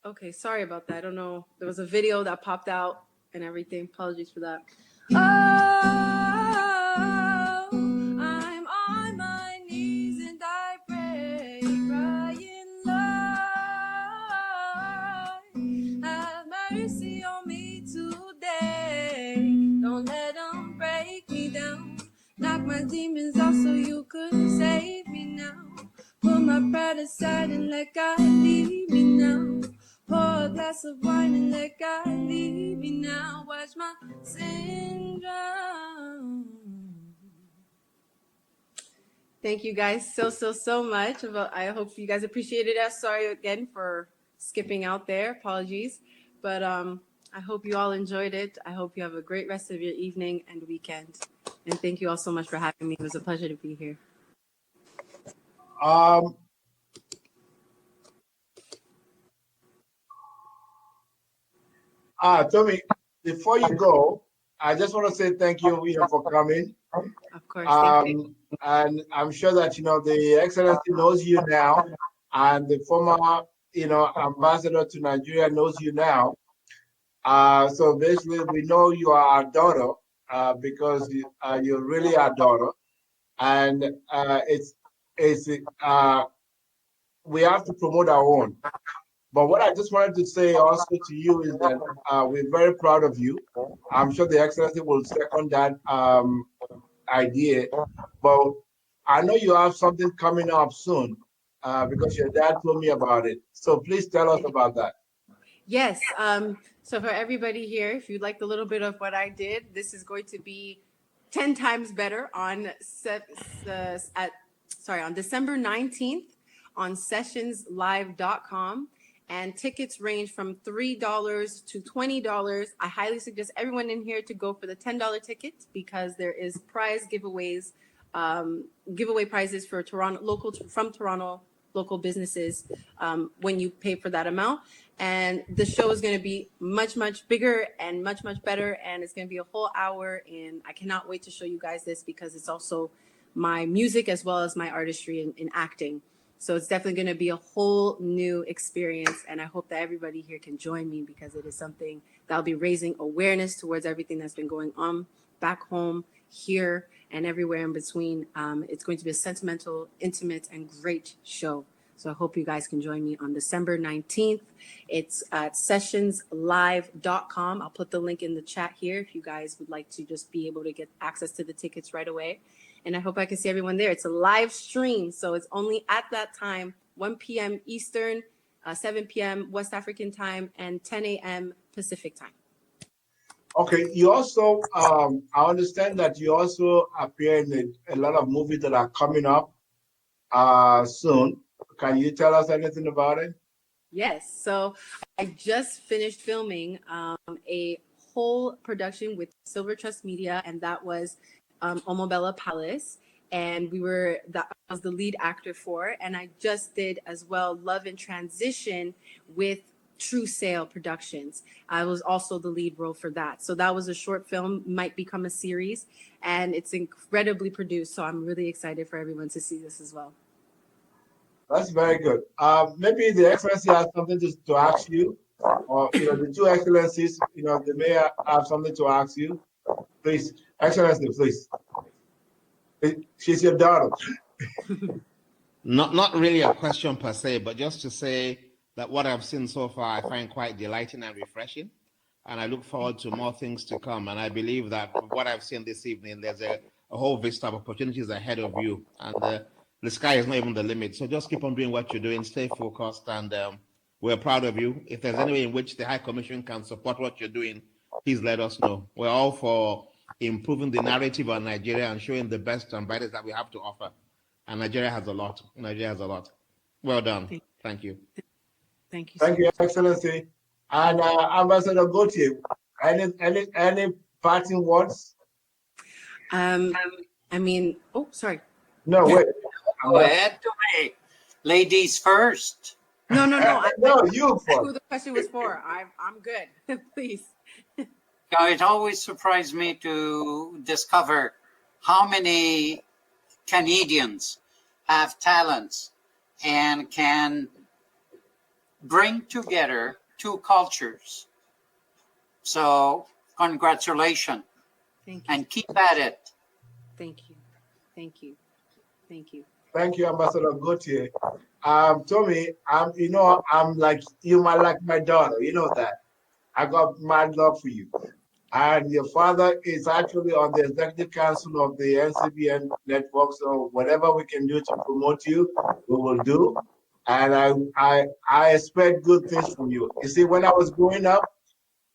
Okay, sorry about that. I don't know. There was a video that popped out and everything. Apologies for that. Oh, I'm on my knees and I pray, crying, Lord, have mercy on me today. Don't let them break me down. Knock my demons out so you could save me now. Put my pride aside and let God lead me now. Pour a glass of wine and let God lead me now. Watch my sin drown. Thank you guys so much. I hope you guys appreciated it. Sorry again for skipping out there. Apologies. But I hope you all enjoyed it. I hope you have a great rest of your evening and weekend. And thank you all so much for having me. It was a pleasure to be here. Tommy, before you go, I just want to say thank you, for coming. Of course, thank you. And I'm sure that, the Excellency knows you now, and the former, ambassador to Nigeria knows you now. So basically, we know you are our daughter because you're really our daughter, and we have to promote our own. But what I just wanted to say also to you is that we're very proud of you. I'm sure the Excellency will second that idea. But I know you have something coming up soon because your dad told me about it. So please tell us about that. Yes. So for everybody here, if you'd like a little bit of what I did, this is going to be 10 times better on December 19th on sessionslive.com. And tickets range from $3 to $20. I highly suggest everyone in here to go for the $10 tickets because there is prize giveaways, giveaway prizes for Toronto local businesses when you pay for that amount. And the show is going to be much, much bigger and much, much better. And it's going to be a whole hour. And I cannot wait to show you guys this because it's also my music as well as my artistry in acting. So it's definitely going to be a whole new experience. And I hope that everybody here can join me because it is something that'll be raising awareness towards everything that's been going on back home, here, and everywhere in between. It's going to be a sentimental, intimate, and great show. So I hope you guys can join me on December 19th. It's at sessionslive.com. I'll put the link in the chat here if you guys would like to just be able to get access to the tickets right away. And I hope I can see everyone there. It's a live stream, so it's only at that time, 1 p.m. Eastern, 7 p.m. West African time, and 10 a.m. Pacific time. Okay, you also, I understand that you also appear in a lot of movies that are coming up soon. Can you tell us anything about it? Yes. So I just finished filming a whole production with Silver Trust Media, and that was Omobella Palace. And that was the lead actor for. And I just did as well Love in Transition with True Sale Productions. I was also the lead role for that. So that was a short film, might become a series, and it's incredibly produced. So I'm really excited for everyone to see this as well. That's very good. Maybe the Excellency has something to ask you, or the two Excellencies, they may have something to ask you. Please, Excellency, please. She's your daughter. Not really a question per se, but just to say that what I've seen so far, I find quite delighting and refreshing. And I look forward to more things to come. And I believe that from what I've seen this evening, there's a whole vista of opportunities ahead of you. And the sky is not even the limit. So just keep on doing what you're doing, stay focused, and we're proud of you. If there's any way in which the High Commission can support what you're doing, please let us know. We're all for improving the narrative on Nigeria and showing the best and brightest that we have to offer. And Nigeria has a lot. Well done. Thank you. Thank you. Thank you, Excellency. And Ambassador Gautier, any parting words? Sorry. No, wait. Go ahead, Tommy. Ladies first. No. No, you first. Who the question was for? I'm good. Please. It always surprised me to discover how many Canadians have talents and can bring together two cultures. So congratulations. Thank you. And keep at it. Thank you. Thank you, Ambassador Gautier. Tommy, I'm like, you might like my daughter. You know that. I got mad love for you. And your father is actually on the executive council of the NCBN network. So whatever we can do to promote you, we will do. And I expect good things from you. You see, when I was growing up,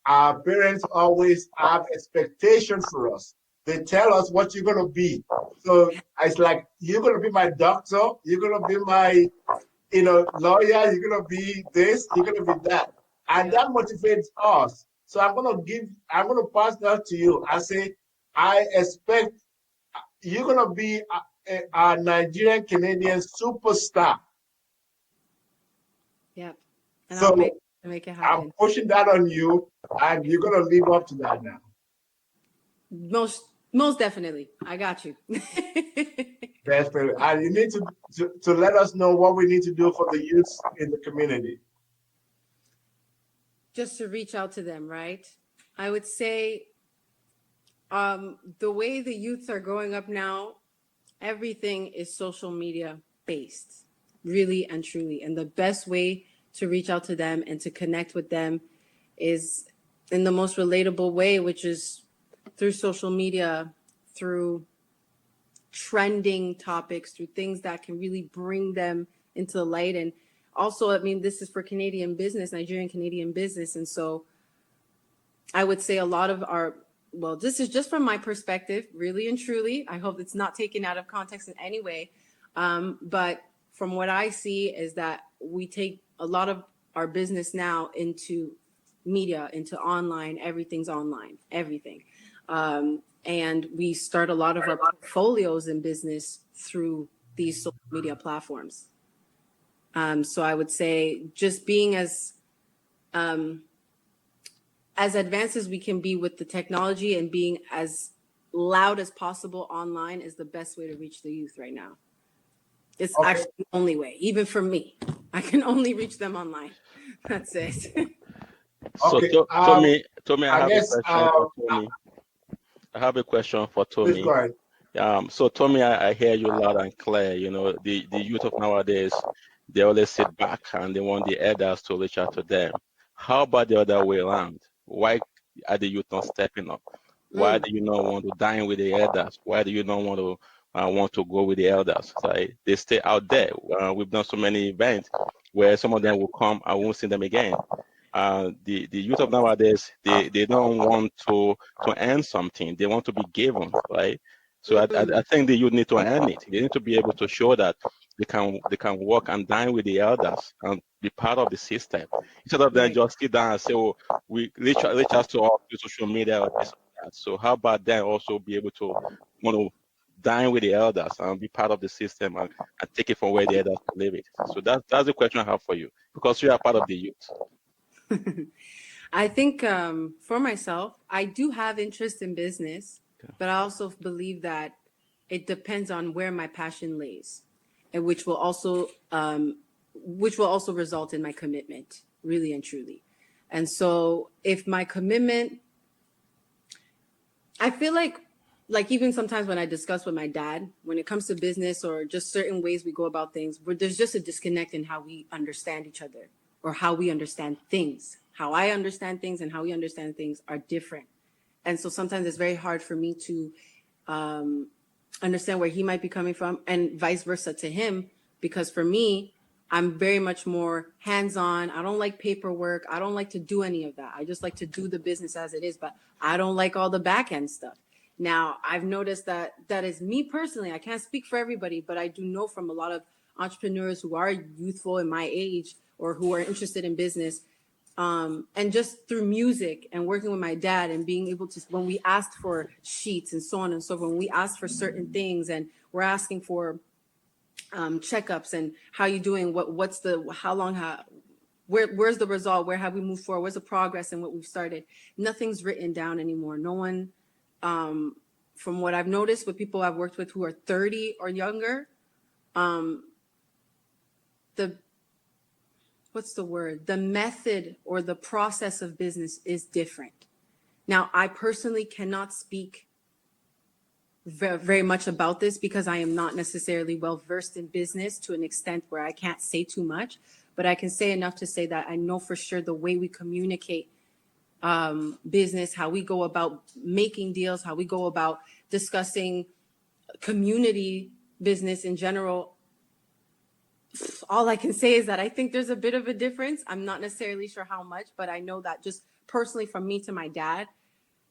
our parents always have expectations for us. They tell us what you're going to be. So it's like, you're going to be my doctor, you're going to be my lawyer, you're going to be this, you're going to be that. And that motivates us. So I'm going to pass that to you. I say, I expect you're going to be a Nigerian Canadian superstar. Yep. So to make it happen. I'm pushing that on you, and you're gonna live up to that now. Most definitely. I got you. Definitely. And you need to let us know what we need to do for the youths in the community. Just to reach out to them, right? I would say the way the youths are growing up now, everything is social media based, really and truly. And the best way to reach out to them and to connect with them is in the most relatable way, which is through social media, through trending topics, through things that can really bring them into the light. And also, I mean, this is for Canadian business, Nigerian Canadian business. And so I would say a lot of our, well, this is just from my perspective, really and truly. I hope it's not taken out of context in any way. But from what I see is that we take a lot of our business now into media, into online. Everything's online, everything. And we start a lot of our portfolios in business through these social media platforms. So I would say just being as advanced as we can be with the technology and being as loud as possible online is the best way to reach the youth right now. It's actually the only way, even for me. I can only reach them online. That's it. So Okay, Tommy, I have a question for Tommy. I have a question for Tommy. Please go ahead. So Tommy, I hear you loud and clear. You know, the youth of nowadays, they always sit back and they want the elders to reach out to them. How about the other way around? Why are the youth not stepping up? Why do you not want to dine with the elders? Why do you not want to go with the elders? They stay out there. We've done so many events where some of them will come, I won't see them again. The youth of nowadays, they don't want to earn something. They want to be given, right? So I think the youth need to earn it. They need to be able to show that they can work and dine with the elders and be part of the system instead of them just sit down and say, "Oh, we reach out to all through social media." Or this or that. So how about them also be able to want to dine with the elders and be part of the system and take it from where the elders leave it? So that's the question I have for you, because you are part of the youth. I think for myself, I do have interest in business, but I also believe that it depends on where my passion lays, and which will also result in my commitment, really and truly. And so if my commitment, I feel like even sometimes when I discuss with my dad, when it comes to business or just certain ways we go about things, where there's just a disconnect in how we understand each other or how we understand things. How I understand things and how we understand things are different. And so sometimes it's very hard for me to understand where he might be coming from and vice versa to him, because for me, I'm very much more hands-on. I don't like paperwork. I don't like to do any of that. I just like to do the business as it is, but I don't like all the back end stuff. Now, I've noticed that is me personally. I can't speak for everybody, but I do know from a lot of entrepreneurs who are youthful in my age or who are interested in business, and just through music and working with my dad and being able to, when we asked for sheets and so on and so forth, when we asked for certain things and we're asking for checkups and how you doing, where's the result, where have we moved forward, where's the progress and what we've started, nothing's written down anymore. No one, from what I've noticed with people I've worked with who are 30 or younger, the method or the process of business is different. Now, I personally cannot speak very much about this because I am not necessarily well versed in business to an extent where I can't say too much, but I can say enough to say that I know for sure the way we communicate business, how we go about making deals, how we go about discussing community business in general. All I can say is that I think there's a bit of a difference. I'm not necessarily sure how much, but I know that just personally from me to my dad,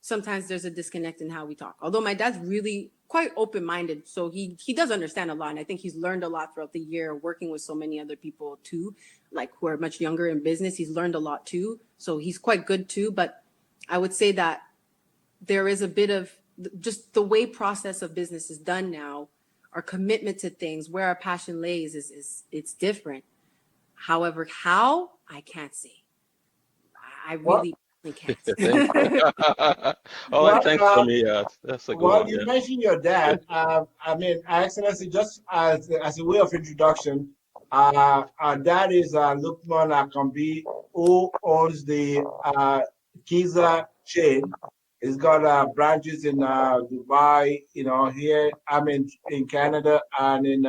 sometimes there's a disconnect in how we talk. Although my dad's really quite open-minded, so he does understand a lot. And I think he's learned a lot throughout the year working with so many other people too, like who are much younger in business. He's learned a lot too. So he's quite good too. But I would say that there is a bit of just the way process of business is done now. Our commitment to things, where our passion lays is it's different. However, how, I can't say. I really can't. Thank you. All right, thanks for me. That's a good Well, one. you Yeah. mentioned your dad. I mean, Excellency, just as a way of introduction, our dad is Lukman Akambi, who owns the Kiza chain. He's got branches in Dubai, you know, here, I mean, in Canada and in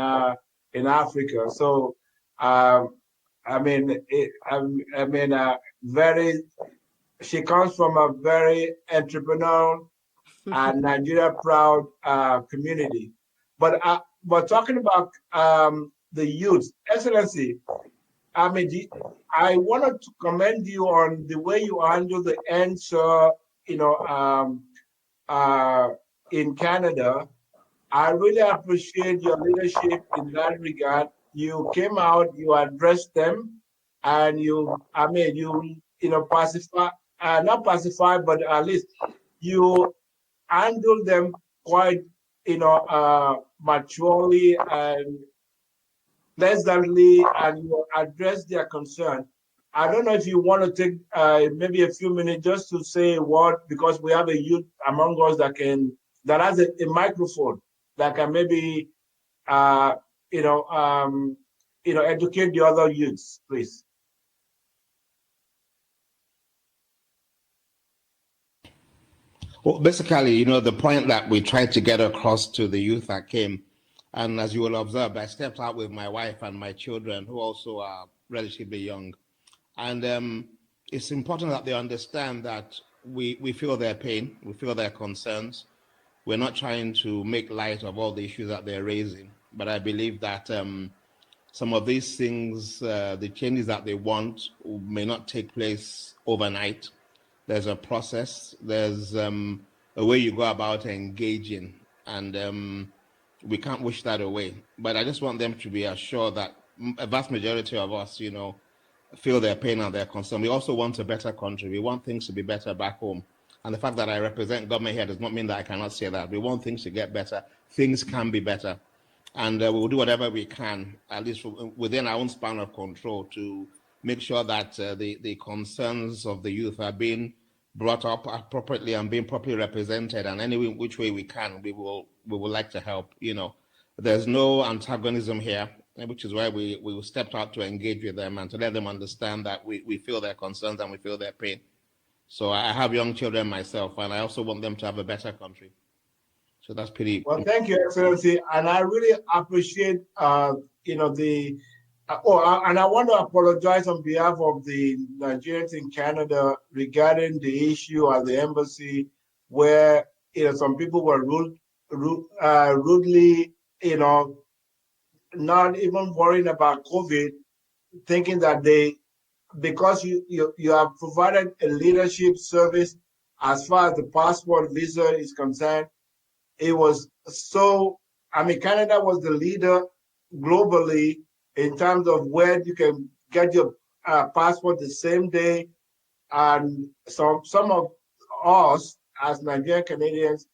Africa. So, I mean, very. She comes from a very entrepreneurial and Nigeria proud community. But talking about the youth, Excellency, I mean, I wanted to commend you on the way you handle the answer, you know, in Canada. I really appreciate your leadership in that regard. You came out, you addressed them, and I mean, you know, pacify, not pacify, but at least you handle them quite, you know, maturely and pleasantly, and you address their concern. I don't know if you want to take maybe a few minutes just to say what, because we have a youth among us that has a microphone that can maybe uh, you know educate the other youths, please. Well, basically, you know, the point that we tried to get across to the youth that came, and as you will observe, I stepped out with my wife and my children, who also are relatively young. And it's important that they understand that we feel their pain, we feel their concerns. We're not trying to make light of all the issues that they're raising, but I believe that some of these things, the changes that they want, may not take place overnight. There's a process, there's a way you go about engaging, and we can't wish that away. But I just want them to be assured that a vast majority of us, you know, feel their pain and their concern. We also want a better country. We want things to be better back home. And the fact that I represent government here does not mean that I cannot say that. We want things to get better. Things can be better. And we will do whatever we can, at least within our own span of control, to make sure that the concerns of the youth are being brought up appropriately and being properly represented. And any which way we can, we will like to help. You know, there's no antagonism here, which is why we stepped out to engage with them and to let them understand that we feel their concerns and we feel their pain. So I have young children myself, and I also want them to have a better country. So that's pretty. Well, thank you, Excellency, and I really appreciate you know the. And I want to apologize on behalf of the Nigerians in Canada regarding the issue at the embassy, where you know some people were rudely, you know, not even worrying about COVID, thinking that because you have provided a leadership service as far as the passport visa is concerned. It was so, I mean, Canada was the leader globally in terms of where you can get your passport the same day. And some of us as Nigerian Canadians,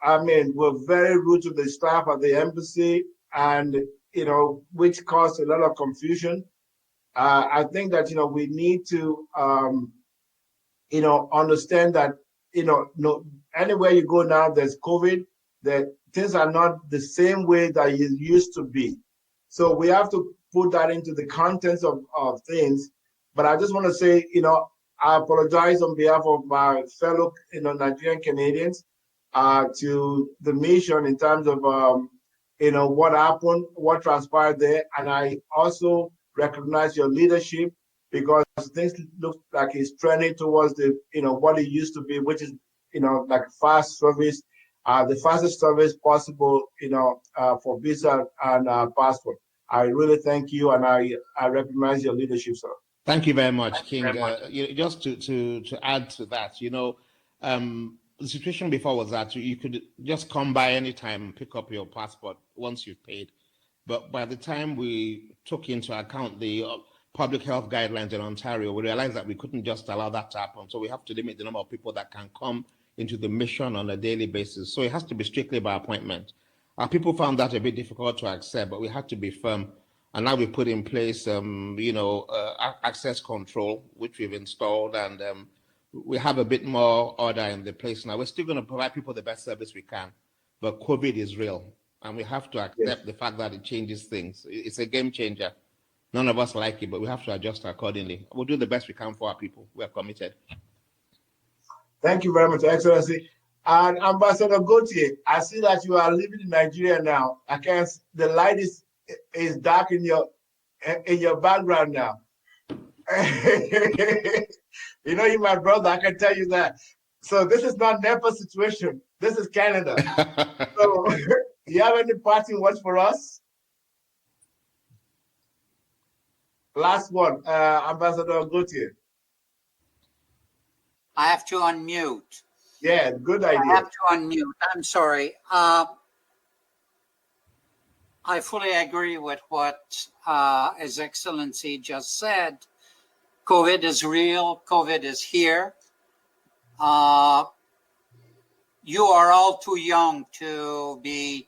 I mean, were very rude to the staff at the embassy, and, you know, which caused a lot of confusion. I think that, you know, we need to, you know, understand that, you know, no, anywhere you go now, there's COVID, that things are not the same way that it used to be. So we have to put that into the contents of things. But I just want to say, you know, I apologize on behalf of my fellow, you know, Nigerian Canadians to the mission in terms of, you know, what happened, what transpired there. And I also recognize your leadership, because things look like it's trending towards the, you know, what it used to be, which is, you know, like fast service, the fastest service possible, you know, for visa and passport. I really thank you, and I recognize your leadership, sir. Thank you very much, King. Just to add to that, you know, the situation before was that you could just come by anytime and pick up your passport once you've paid. But by the time we took into account the public health guidelines in Ontario, we realized that we couldn't just allow that to happen. So we have to limit the number of people that can come into the mission on a daily basis. So it has to be strictly by appointment. People found that a bit difficult to accept, but we had to be firm And now we put in place, access control, which we've installed, and we have a bit more order in the place now. We're still going to provide people the best service we can, but COVID is real, and we have to accept the fact that it changes things. It's a game changer. None of us like it, but we have to adjust accordingly. We'll do the best we can for our people. We are committed. Thank you very much, Excellency. And Ambassador Gautier, I see that you are living in Nigeria now. The light is dark in your background now. You know, you're my brother, I can tell you that. So this is not NEPA situation. This is Canada. So you have any parting words for us? Last one, Ambassador Gautier. I have to unmute. Yeah, good idea. I have to unmute. I'm sorry. I fully agree with what His Excellency just said. COVID is real. COVID is here. You are all too young to be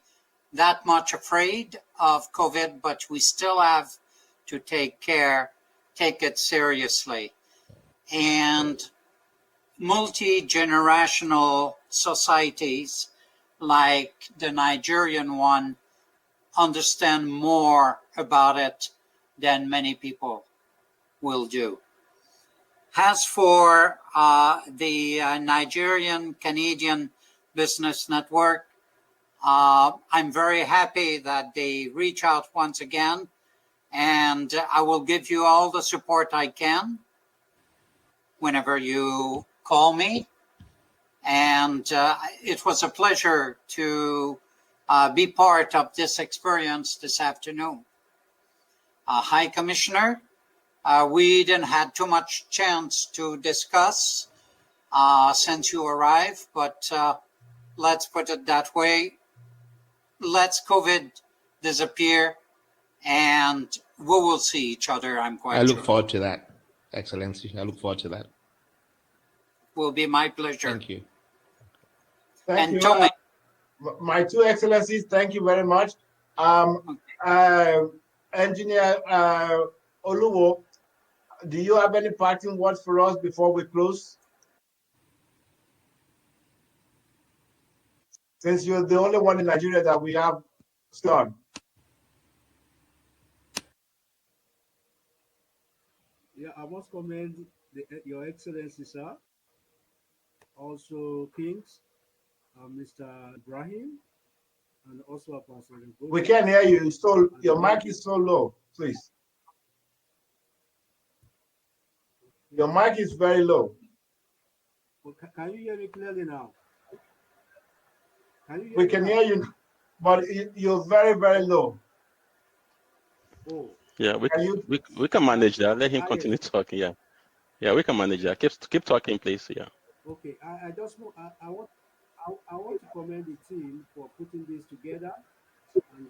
that much afraid of COVID, but we still have to take it seriously. And multi-generational societies like the Nigerian one understand more about it than many people will do. As for the Nigerian Canadian Business Network, I'm very happy that they reach out once again, and I will give you all the support I can whenever you call me. And it was a pleasure to be part of this experience this afternoon. High Commissioner, we didn't have too much chance to discuss since you arrived, but let's put it that way. Let's COVID disappear and we will see each other, I'm quite sure. I look forward to that, Excellency. I look forward to that. Will be my pleasure. Thank you. Thank you. Tommy. My two Excellencies, thank you very much. Engineer Oluwo, do you have any parting words for us before we close? Since you're the only one in Nigeria that we have done. Yeah, I must commend Your Excellency, sir. Also, Kings, Mr. Ibrahim, and also Ambassador. We can't hear you. Your mic is so low, please. Your mic is very low. Well, can you hear me clearly now? We can hear you, but you're very, very low. Oh. Yeah, we can manage that. Let him continue talking. Yeah, we can manage that. Keep talking, please. Yeah. Okay, I want to commend the team for putting this together, and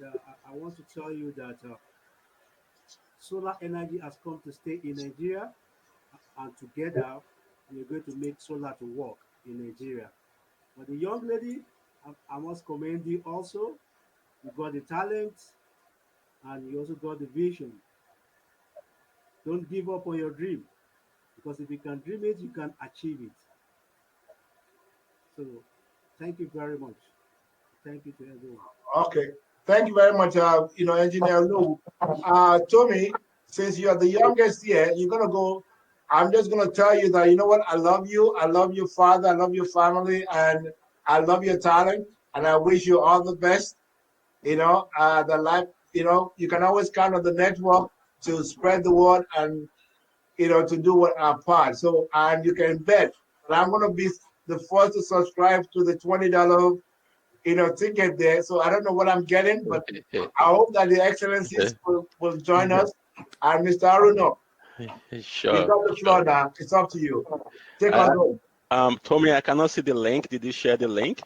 I want to tell you that solar energy has come to stay in Nigeria, and together we are going to make solar to work in Nigeria. But the young lady, I must commend you also. You got the talent, and you also got the vision. Don't give up on your dream, because if you can dream it, you can achieve it. So, thank you very much. Thank you to everyone. Okay, thank you very much, Engineer Lou. Tommy, since you are the youngest here, you're gonna go. I'm just gonna tell you that, you know what, I love you, father, I love your family, and I love your talent, and I wish you all the best. You know, you can always count on the network to spread the word and, to do what our part. So, and you can bet that I'm gonna be the first to subscribe to the $20, ticket there. So I don't know what I'm getting, but I hope that the Excellencies will join us. And Mr. Aruno, Sure. you got the floor now. It's up to you. Take us home. Tommy, I cannot see the link. Did you share the link?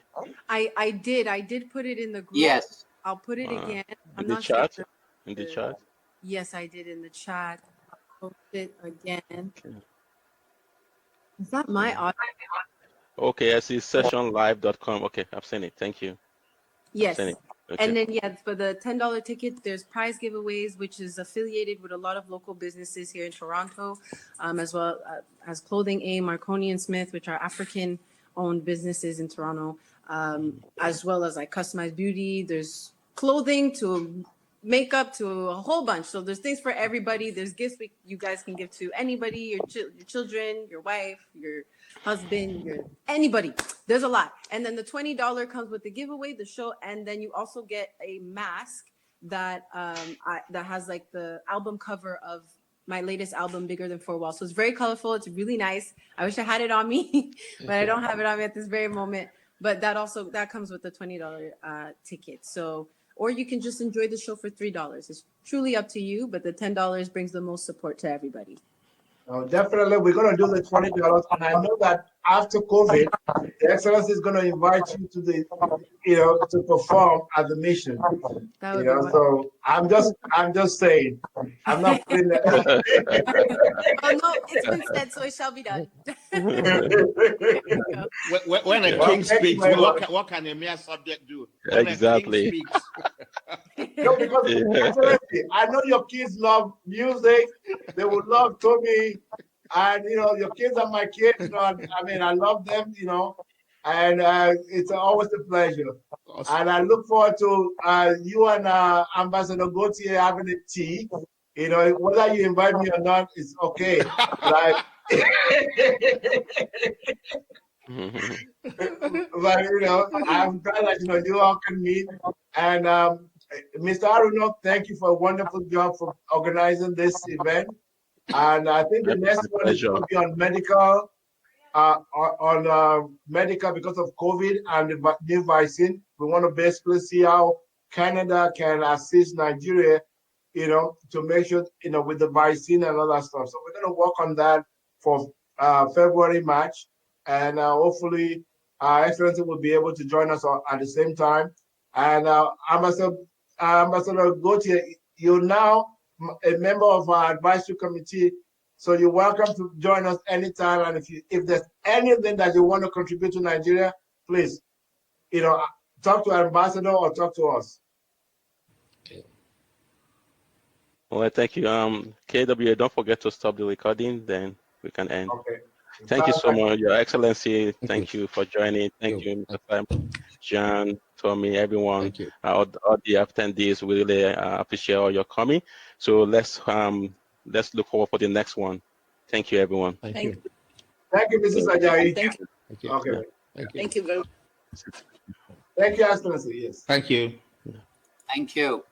I did put it in the group. Yes. I'll put it again. In the chat? In the chat? Yes, I did in the chat. I'll post it again. Okay. Is that my audio? Okay, I see sessionlive.com. Okay, I've seen it. Thank you. Yes. Okay. And then, yeah, for the $10 ticket, there's prize giveaways, which is affiliated with a lot of local businesses here in Toronto, as well as Clothing A, Marconi and Smith, which are African-owned businesses in Toronto, as well as like customized beauty. There's clothing to makeup to a whole bunch. So there's things for everybody. There's gifts you guys can give to anybody, your children, your wife, your husband, anybody. There's a lot. And then the $20 comes with the giveaway, the show, and then you also get a mask that that has like the album cover of my latest album, Bigger Than Four Walls. So it's very colorful. It's really nice. I wish I had it on me, but I don't have it on me at this very moment. But that comes with the $20 ticket. So, or you can just enjoy the show for $3. It's truly up to you, but the $10 brings the most support to everybody. Definitely, we're going to do the $20, and I know that after COVID, the Excellency is going to invite you to the, to perform at the mission. So I'm just saying, I'm not putting that. Oh no, it's been said, so it shall be done. When a king speaks, what can a mere subject do? When exactly. A king speaks. No, because Excellency, I know your kids love music. They would love Toby, and your kids are my kids. I mean, I love them. And it's always a pleasure. Awesome. And I look forward to you and Ambassador Gautier having a tea. Whether you invite me or not, it's okay. But I'm glad that you all can meet. And Mr. Aruno, thank you for a wonderful job for organizing this event. And I think the next one is going to be on medical. Medical because of COVID and the new vaccine. We want to basically see how Canada can assist Nigeria, to make sure, with the vaccine and all that stuff. So we're going to work on that for February, March, and hopefully Excellency will be able to join us at the same time. And Ambassador Gautier, you're now a member of our advisory committee. So you're welcome to join us anytime. And if there's anything that you want to contribute to Nigeria, please, talk to our ambassador or talk to us. Well, thank you. KW, don't forget to stop the recording, then we can end. Okay. Thank you so much, Your Excellency. Thank you for joining. Thank you, Mr. Simon, John, Tommy, everyone, all the attendees. We really appreciate all your coming. So let's look forward for the next one. Thank you, everyone. Thank you. Thank you, Mrs. Ajayi. Thank you. Okay. Yeah. Thank you very much. Thank you, Excellency. Yes. Thank you. Thank you.